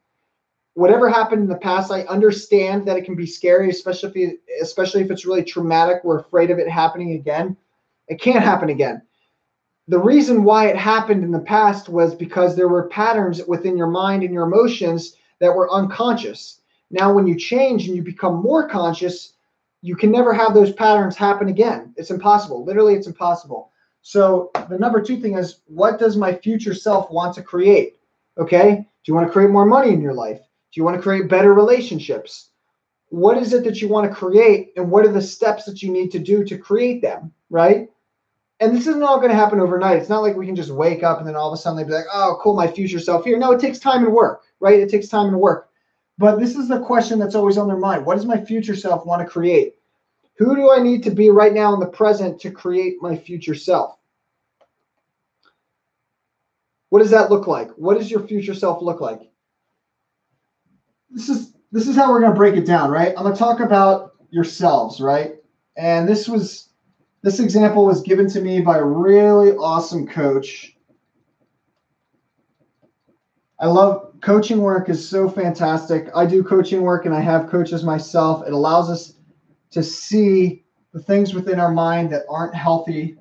Whatever happened in the past, I understand that it can be scary, especially if it's really traumatic. We're afraid of it happening again. It can't happen again. The reason why it happened in the past was because there were patterns within your mind and your emotions that were unconscious. Now, when you change and you become more conscious, you can never have those patterns happen again. It's impossible. Literally, it's impossible. So the number 2 thing is, what does my future self want to create? Okay? Do you want to create more money in your life? Do you want to create better relationships? What is it that you want to create, and what are the steps that you need to do to create them, right? And this isn't all going to happen overnight. It's not like we can just wake up and then all of a sudden they'd be like, oh, cool, my future self here. No, it takes time and work, right? It takes time and work. But this is the question that's always on their mind. What does my future self want to create? Who do I need to be right now in the present to create my future self? What does that look like? What does your future self look like? This is how we're going to break it down, right? I'm going to talk about yourselves, right? And this example was given to me by a really awesome coach. I love coaching work, is so fantastic. I do coaching work and I have coaches myself. It allows us to see the things within our mind that aren't healthy.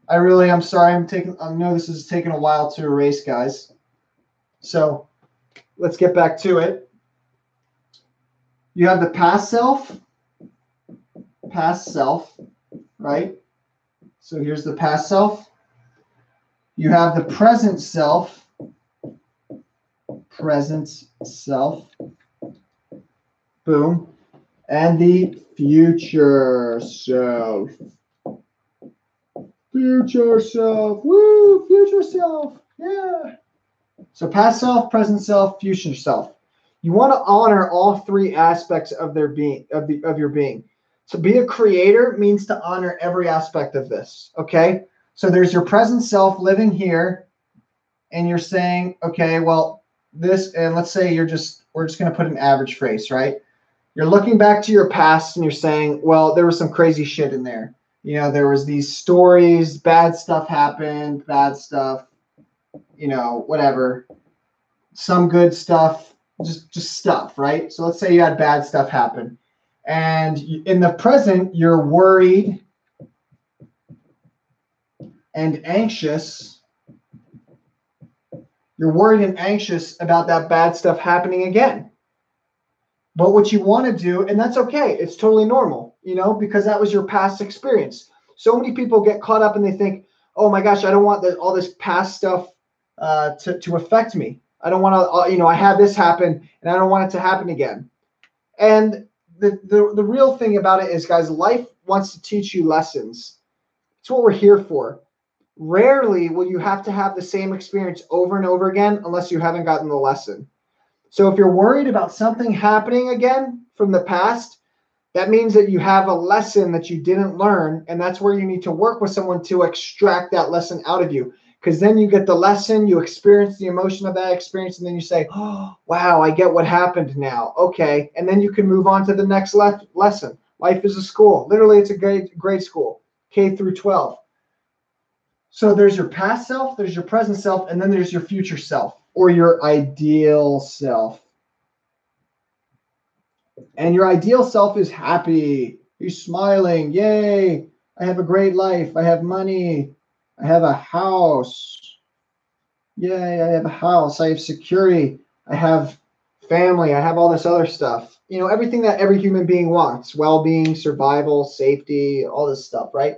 I'm sorry. I know this is taking a while to erase, guys. So let's get back to it. You have the past self, right? So here's the past self. You have the present self, boom, and the future self. Woo, future self, yeah. So past self, present self, future self. You want to honor all 3 aspects of their being, of your being. To be a creator means to honor every aspect of this, okay? So there's your present self living here, and you're saying, okay, well, this, and let's say we're just going to put an average face, right? You're looking back to your past and you're saying, well, there was some crazy shit in there. You know, there was these stories, bad stuff happened, bad stuff, you know, whatever. Some good stuff, just stuff, right? So let's say you had bad stuff happen. And in the present, you're worried and anxious. You're worried and anxious about that bad stuff happening again. But what you want to do, and that's okay, it's totally normal, you know, because that was your past experience. So many people get caught up and they think, oh my gosh, I don't want all this past stuff to affect me. I don't want to, I had this happen and I don't want it to happen again. And the real thing about it is, guys, life wants to teach you lessons. It's what we're here for. rarely will you have to have the same experience over and over again unless you haven't gotten the lesson. So if you're worried about something happening again from the past, that means that you have a lesson that you didn't learn, and that's where you need to work with someone to extract that lesson out of you. Because then you get the lesson, you experience the emotion of that experience, and then you say, oh, wow, I get what happened now. Okay. And then you can move on to the next lesson. Life is a school. Literally, it's a grade school, K through 12. So there's your past self, there's your present self, and then there's your future self or your ideal self. And your ideal self is happy. He's smiling. Yay. I have a great life. I have money. I have a house. Yay. I have a house. I have security. I have family. I have all this other stuff. You know, everything that every human being wants. Well-being, survival, safety, all this stuff, right?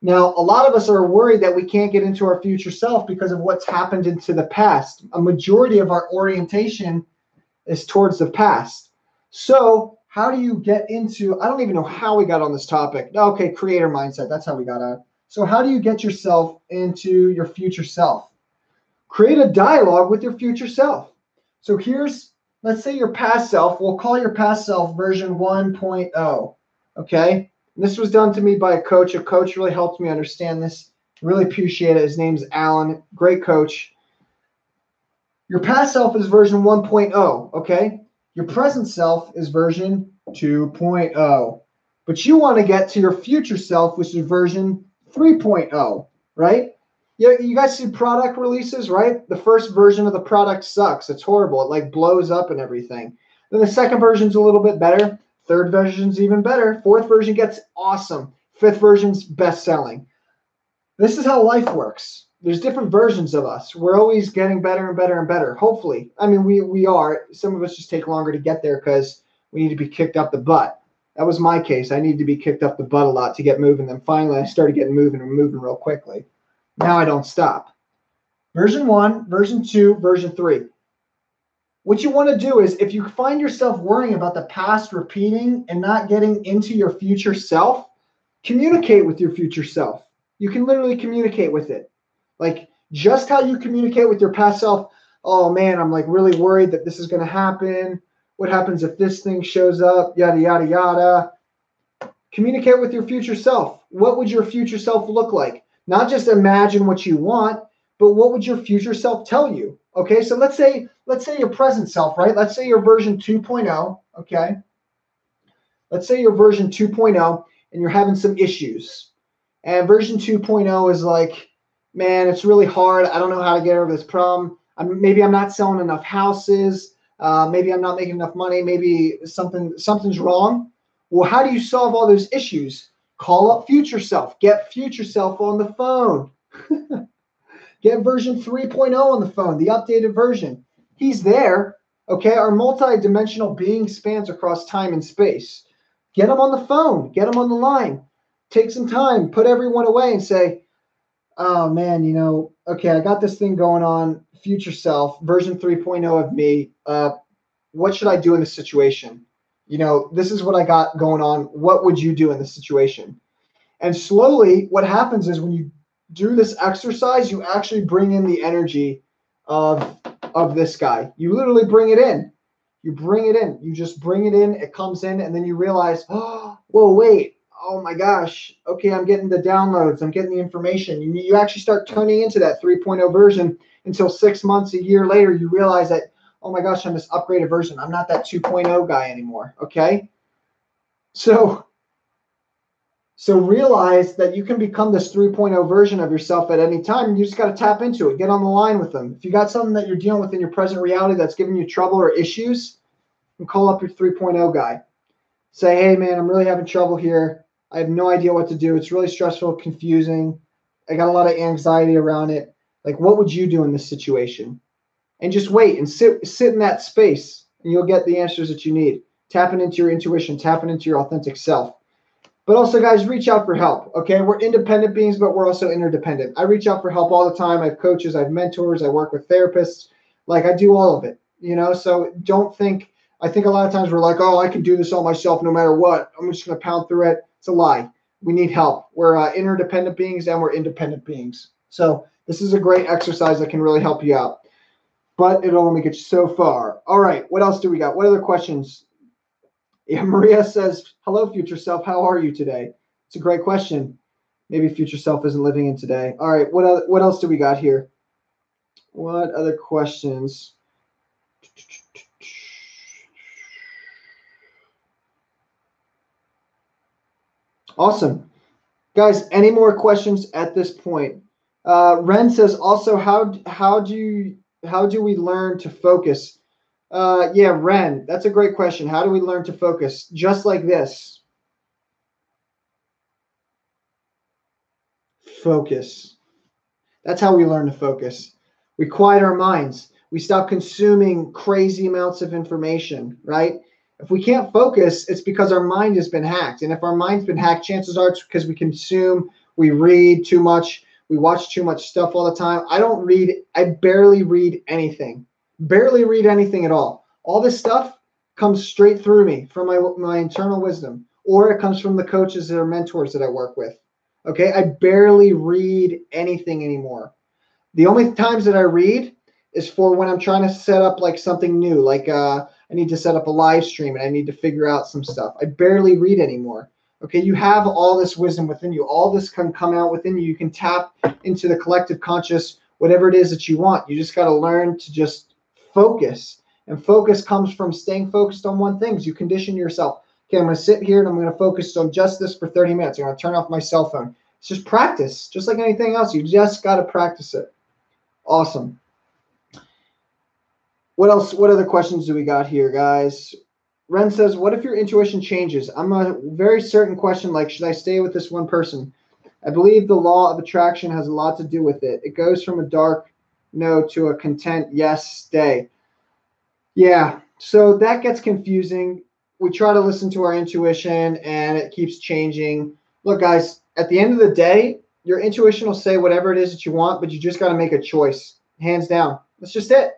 Now, a lot of us are worried that we can't get into our future self because of what's happened into the past. A majority of our orientation is towards the past. So how do you get into, I don't even know how we got on this topic. Okay, creator mindset. That's how we got on. So how do you get yourself into your future self? Create a dialogue with your future self. So here's, let's say your past self. We'll call your past self version 1.0. Okay? And this was done to me by a coach. A coach really helped me understand this. Really appreciate it. His name's Alan. Great coach. Your past self is version 1.0. Okay? Your present self is version 2.0, but you want to get to your future self, which is version 3.0, right? Yeah, you guys see product releases, right? The first version of the product sucks. It's horrible. It like blows up and everything. Then the second version's a little bit better. Third version's even better. Fourth version gets awesome. Fifth version's best selling. This is how life works. There's different versions of us. We're always getting better and better and better. Hopefully. I mean, we are. Some of us just take longer to get there because we need to be kicked up the butt. That was my case. I needed to be kicked up the butt a lot to get moving. Then finally I started getting moving and moving real quickly. Now I don't stop. Version 1, version 2, version 3. What you want to do is if you find yourself worrying about the past repeating and not getting into your future self, communicate with your future self. You can literally communicate with it. Like just how you communicate with your past self. Oh man, I'm like really worried that this is going to happen. What happens if this thing shows up? Yada, yada, yada. Communicate with your future self. What would your future self look like? Not just imagine what you want, but what would your future self tell you? Okay, so let's say your present self, right? Let's say your version 2.0, okay? Let's say your version 2.0 and you're having some issues. And version 2.0 is like, man, it's really hard. I don't know how to get over this problem. Maybe I'm not selling enough houses. Maybe I'm not making enough money. Maybe something's wrong. Well, how do you solve all those issues? Call up future self. Get future self on the phone. Get version 3.0 on the phone, the updated version. He's there. Okay, our multi-dimensional being spans across time and space. Get him on the phone. Get him on the line. Take some time. Put everyone away and say, oh man, you know, okay, I got this thing going on. Future self, version 3.0 of me. What should I do in this situation? You know, this is what I got going on. What would you do in this situation? And slowly, what happens is when you do this exercise, you actually bring in the energy of this guy. You literally bring it in. You bring it in. You just bring it in. It comes in, and then you realize, oh, whoa, wait. Oh my gosh. Okay, I'm getting the downloads. I'm getting the information. You actually start turning into that 3.0 version until 6 months, a year later, you realize that, oh my gosh, I'm this upgraded version. I'm not that 2.0 guy anymore. Okay. So realize that you can become this 3.0 version of yourself at any time. You just got to tap into it. Get on the line with them. If you got something that you're dealing with in your present reality that's giving you trouble or issues, you call up your 3.0 guy. Say, hey man, I'm really having trouble here. I have no idea what to do. It's really stressful, confusing. I got a lot of anxiety around it. Like, what would you do in this situation? And just wait and sit in that space, and you'll get the answers that you need. Tapping into your intuition, tapping into your authentic self. But also, guys, reach out for help, okay? We're independent beings, but we're also interdependent. I reach out for help all the time. I have coaches, I have mentors, I work with therapists. Like, I do all of it, you know? So don't think, I think a lot of times we're like, oh, I can do this all myself no matter what. I'm just going to pound through it. It's a lie. we need help. We're interdependent beings and we're independent beings. So this is a great exercise that can really help you out. But it'll only get you so far. All right, what else do we got? What other questions? Yeah, Maria says, hello, future self. How are you today? It's a great question. Maybe future self isn't living in today. All right, what else do we got here? What other questions? Awesome. Guys, any more questions at this point? Ren says also, how do we learn to focus? Yeah, Ren, that's a great question. How do we learn to focus? Just like this. Focus. That's how we learn to focus. We quiet our minds. We stop consuming crazy amounts of information, right? If we can't focus, it's because our mind has been hacked. And if our mind's been hacked, chances are it's because we consume, we read too much, we watch too much stuff all the time. I barely read anything. Barely read anything at all. All this stuff comes straight through me from my internal wisdom, or it comes from the coaches or mentors that I work with. Okay, I barely read anything anymore. The only times that I read is for when I'm trying to set up like something new, like I need to set up a live stream and I need to figure out some stuff. I barely read anymore. Okay, you have all this wisdom within you. All this can come out within you. You can tap into the collective conscious, whatever it is that you want. You just got to learn to just focus. And focus comes from staying focused on one thing. You condition yourself. Okay, I'm going to sit here and I'm going to focus on just this for 30 minutes. I'm going to turn off my cell phone. It's just practice, just like anything else. You just got to practice it. Awesome. What else? What other questions do we got here, guys? Ren says, what if your intuition changes? I'm a very certain question, like, should I stay with this one person? I believe the law of attraction has a lot to do with it. It goes from a dark no to a content yes, stay. Yeah, so that gets confusing. We try to listen to our intuition and it keeps changing. Look, guys, at the end of the day, your intuition will say whatever it is that you want, but you just got to make a choice, hands down. That's just it.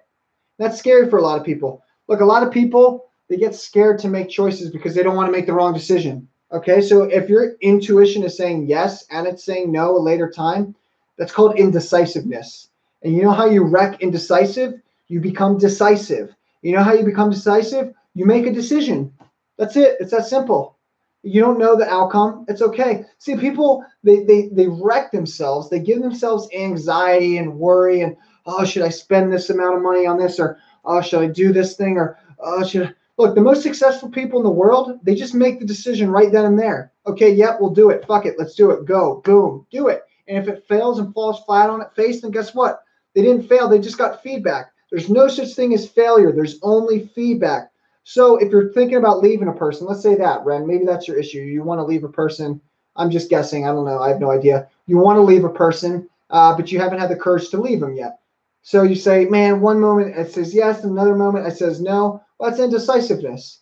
That's scary for a lot of people. Look, a lot of people, they get scared to make choices because they don't want to make the wrong decision. Okay, so if your intuition is saying yes and it's saying no a later time, that's called indecisiveness. And you know how you wreck indecisive? You become decisive. You know how you become decisive? You make a decision. That's it. It's that simple. You don't know the outcome. It's okay. See, people, they wreck themselves. They give themselves anxiety and worry and, oh, should I spend this amount of money on this? Or, oh, should I do this thing? Or, oh, should I? Look, the most successful people in the world, they just make the decision right then and there. Okay, yep, we'll do it. Fuck it. Let's do it. Go. Boom. Do it. And if it fails and falls flat on its face, then guess what? They didn't fail. They just got feedback. There's no such thing as failure. There's only feedback. So if you're thinking about leaving a person, let's say that, Ren, maybe that's your issue. You want to leave a person. I'm just guessing. I don't know. I have no idea. You want to leave a person, but you haven't had the courage to leave them yet. So you say, man, one moment it says yes, another moment it says no. Well, that's indecisiveness.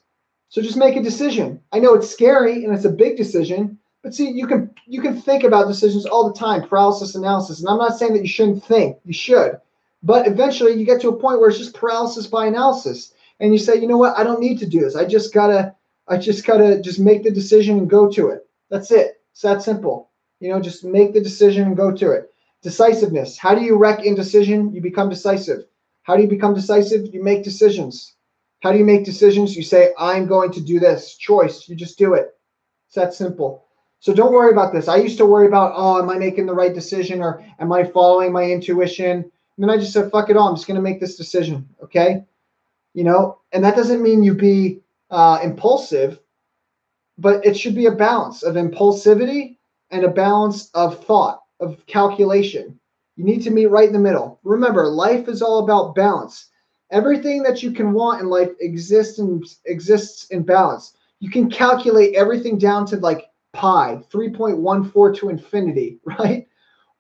So just make a decision. I know it's scary and it's a big decision, but see, you can think about decisions all the time, paralysis analysis. And I'm not saying that you shouldn't think. You should. But eventually you get to a point where it's just paralysis by analysis. And you say, you know what? I don't need to do this. I just gotta just make the decision and go to it. That's it. It's that simple. You know, just make the decision and go to it. Decisiveness. How do you wreck indecision? You become decisive. How do you become decisive? You make decisions. How do you make decisions? You say, I'm going to do this. Choice. You just do it. It's that simple. So don't worry about this. I used to worry about, oh, am I making the right decision or am I following my intuition? And then I just said, fuck it all. I'm just going to make this decision. Okay. You know, and that doesn't mean you be impulsive, but it should be a balance of impulsivity and a balance of thought, of calculation. You need to meet right in the middle. Remember, life is all about balance. Everything that you can want in life exists in balance. You can calculate everything down to like pi, 3.14 to infinity, right?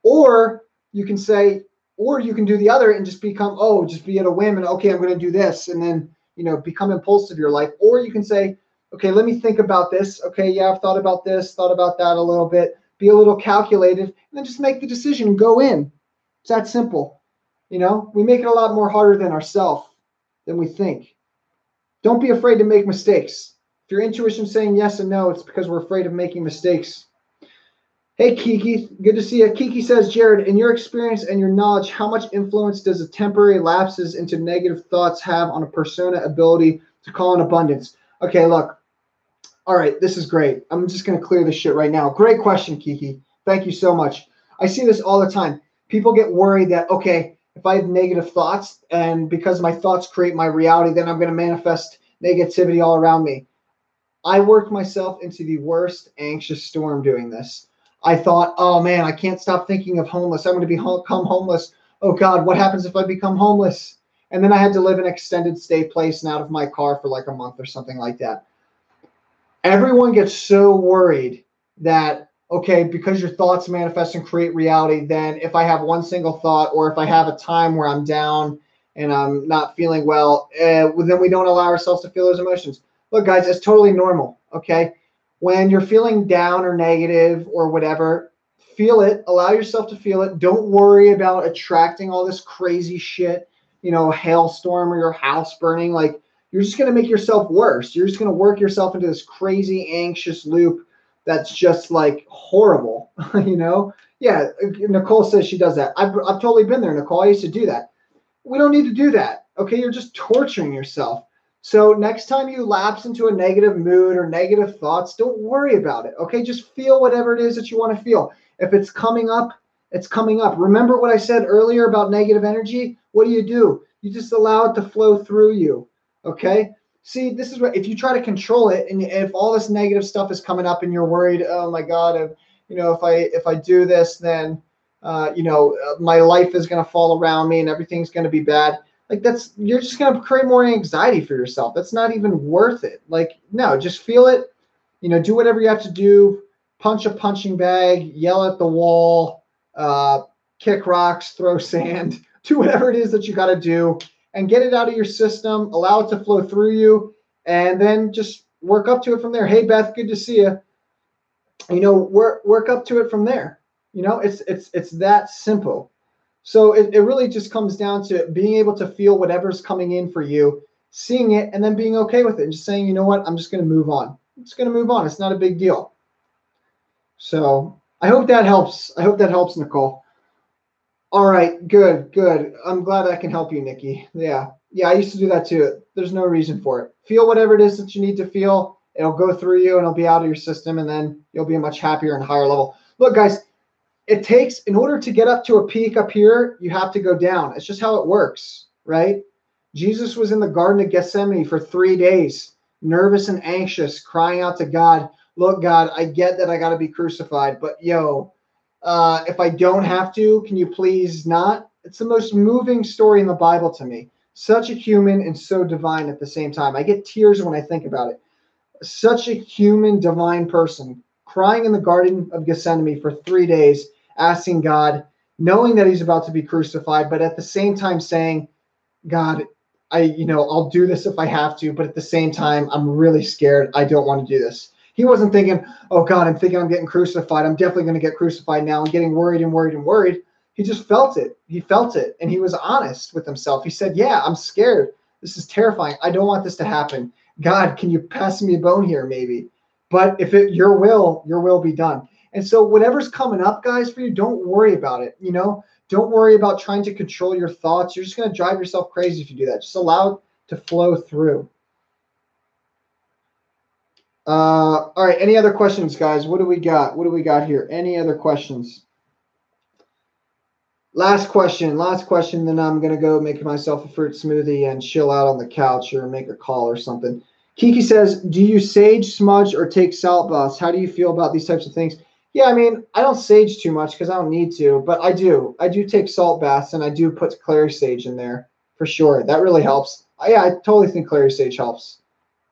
Or you can say, or you can do the other and just become, oh, just be at a whim and, okay, I'm going to do this. And then, you know, become impulsive in your life. Or you can say, okay, let me think about this. Okay, yeah, I've thought about this, thought about that a little bit. Be a little calculated and then just make the decision and go in. It's that simple. You know, we make it a lot more harder than ourselves than we think. Don't be afraid to make mistakes. If your intuition's saying yes and no, it's because we're afraid of making mistakes. Hey, Kiki. Good to see you. Kiki says, Jared, in your experience and your knowledge, how much influence does a temporary lapses into negative thoughts have on a persona ability to call in abundance? Okay, look. All right, this is great. I'm just going to clear this shit right now. Great question, Kiki. Thank you so much. I see this all the time. People get worried that, okay, if I have negative thoughts and because my thoughts create my reality, then I'm going to manifest negativity all around me. I worked myself into the worst anxious storm doing this. I thought, oh man, I can't stop thinking of homeless. I'm going to become homeless. Oh God, what happens if I become homeless? And then I had to live in an extended stay place and out of my car for like a month or something like that. Everyone gets so worried that, okay, because your thoughts manifest and create reality, then if I have one single thought or if I have a time where I'm down and I'm not feeling well, then we don't allow ourselves to feel those emotions. Look, guys, it's totally normal, okay? When you're feeling down or negative or whatever, feel it, allow yourself to feel it. Don't worry about attracting all this crazy shit, a hailstorm or your house burning. Like, you're just going to make yourself worse. You're just going to work yourself into this crazy anxious loop that's just like horrible, Yeah, Nicole says she does that. I've totally been there, Nicole. I used to do that. We don't need to do that. Okay, you're just torturing yourself. So next time you lapse into a negative mood or negative thoughts, don't worry about it. Okay, just feel whatever it is that you want to feel. If it's coming up, it's coming up. Remember what I said earlier about negative energy? What do? You just allow it to flow through you. Okay? See, this is what if you try to control it, and if all this negative stuff is coming up, and you're worried, oh my God, if I do this, then my life is going to fall around me, and everything's going to be bad. Like you're just going to create more anxiety for yourself. That's not even worth it. Like, no, just feel it. Do whatever you have to do. Punch a punching bag, yell at the wall, kick rocks, throw sand, do whatever it is that you got to do and get it out of your system, allow it to flow through you, and then just work up to it from there. Hey, Beth, good to see you. Work up to it from there. It's that simple. So it really just comes down to being able to feel whatever's coming in for you, seeing it, and then being okay with it, and just saying, you know what, I'm just going to move on. I'm just going to move on. It's not a big deal. So I hope that helps. I hope that helps, Nicole. All right, good. I'm glad I can help you, Nikki. Yeah, I used to do that too. There's no reason for it. Feel whatever it is that you need to feel. It'll go through you and it'll be out of your system, and then you'll be a much happier and higher level. Look, guys, in order to get up to a peak up here, you have to go down. It's just how it works, right? Jesus was in the Garden of Gethsemane for 3 days, nervous and anxious, crying out to God, look, God, I get that I got to be crucified, but if I don't have to, can you please not? It's the most moving story in the Bible to me. Such a human and so divine at the same time. I get tears when I think about it. Such a human, divine person crying in the Garden of Gethsemane for 3 days, asking God, knowing that he's about to be crucified, but at the same time saying, God, I'll do this if I have to, but at the same time, I'm really scared. I don't want to do this. He wasn't thinking, oh God, I'm thinking I'm getting crucified. I'm definitely going to get crucified now. I'm getting worried and worried and worried. He just felt it. He felt it. And he was honest with himself. He said, yeah, I'm scared. This is terrifying. I don't want this to happen. God, can you pass me a bone here maybe? But if your will be done. And so whatever's coming up, guys, for you, don't worry about it. Don't worry about trying to control your thoughts. You're just going to drive yourself crazy if you do that. Just allow it to flow through. All right. Any other questions, guys? What do we got? What do we got here? Any other questions? Last question. Then I'm going to go make myself a fruit smoothie and chill out on the couch or make a call or something. Kiki says, do you sage, smudge, or take salt baths? How do you feel about these types of things? Yeah, I mean, I don't sage too much because I don't need to, but I do. I do take salt baths, and I do put clary sage in there for sure. That really helps. Yeah, I totally think clary sage helps.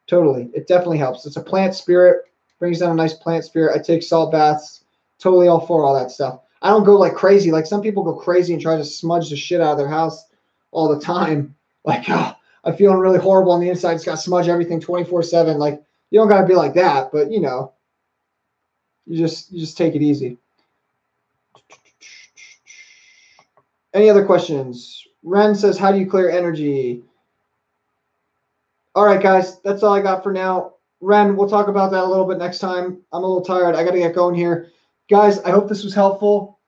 Totally. It definitely helps. It's a plant spirit, brings down a nice plant spirit. I take salt baths, totally all for all that stuff. I don't go like crazy. Like some people go crazy and try to smudge the shit out of their house all the time. Like, oh, I'm feeling really horrible on the inside. It's got to smudge everything 24/7. Like, you don't got to be like that, but you just take it easy. Any other questions? Ren says, how do you clear energy? All right, guys, that's all I got for now. Ren, we'll talk about that a little bit next time. I'm a little tired. I got to get going here. guys, I hope this was helpful.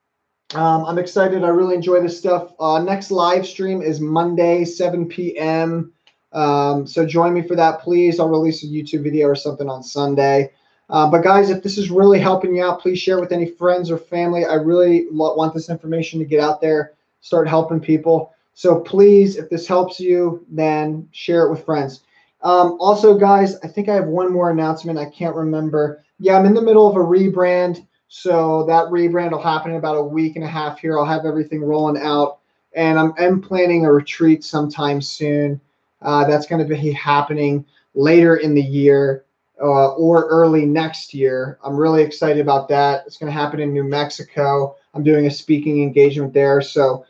I'm excited. I really enjoy this stuff. Next live stream is Monday, 7 p.m. So join me for that, please. I'll release a YouTube video or something on Sunday. But guys, if this is really helping you out, please share with any friends or family. I really want this information to get out there, start helping people. So please, if this helps you, then share it with friends. Also, guys, I think I have one more announcement. I can't remember. Yeah, I'm in the middle of a rebrand. So that rebrand will happen in about a week and a half here. I'll have everything rolling out. And I'm planning a retreat sometime soon. That's going to be happening later in the year or early next year. I'm really excited about that. It's going to happen in New Mexico. I'm doing a speaking engagement there. So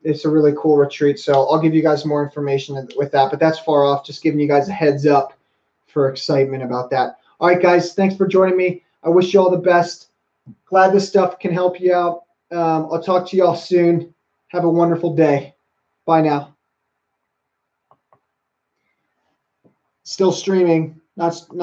it's a really cool retreat. So I'll give you guys more information with that. But that's far off. Just giving you guys a heads up for excitement about that. All right, guys. Thanks for joining me. I wish you all the best. Glad this stuff can help you out. I'll talk to you all soon. Have a wonderful day. Bye now. Still streaming. Not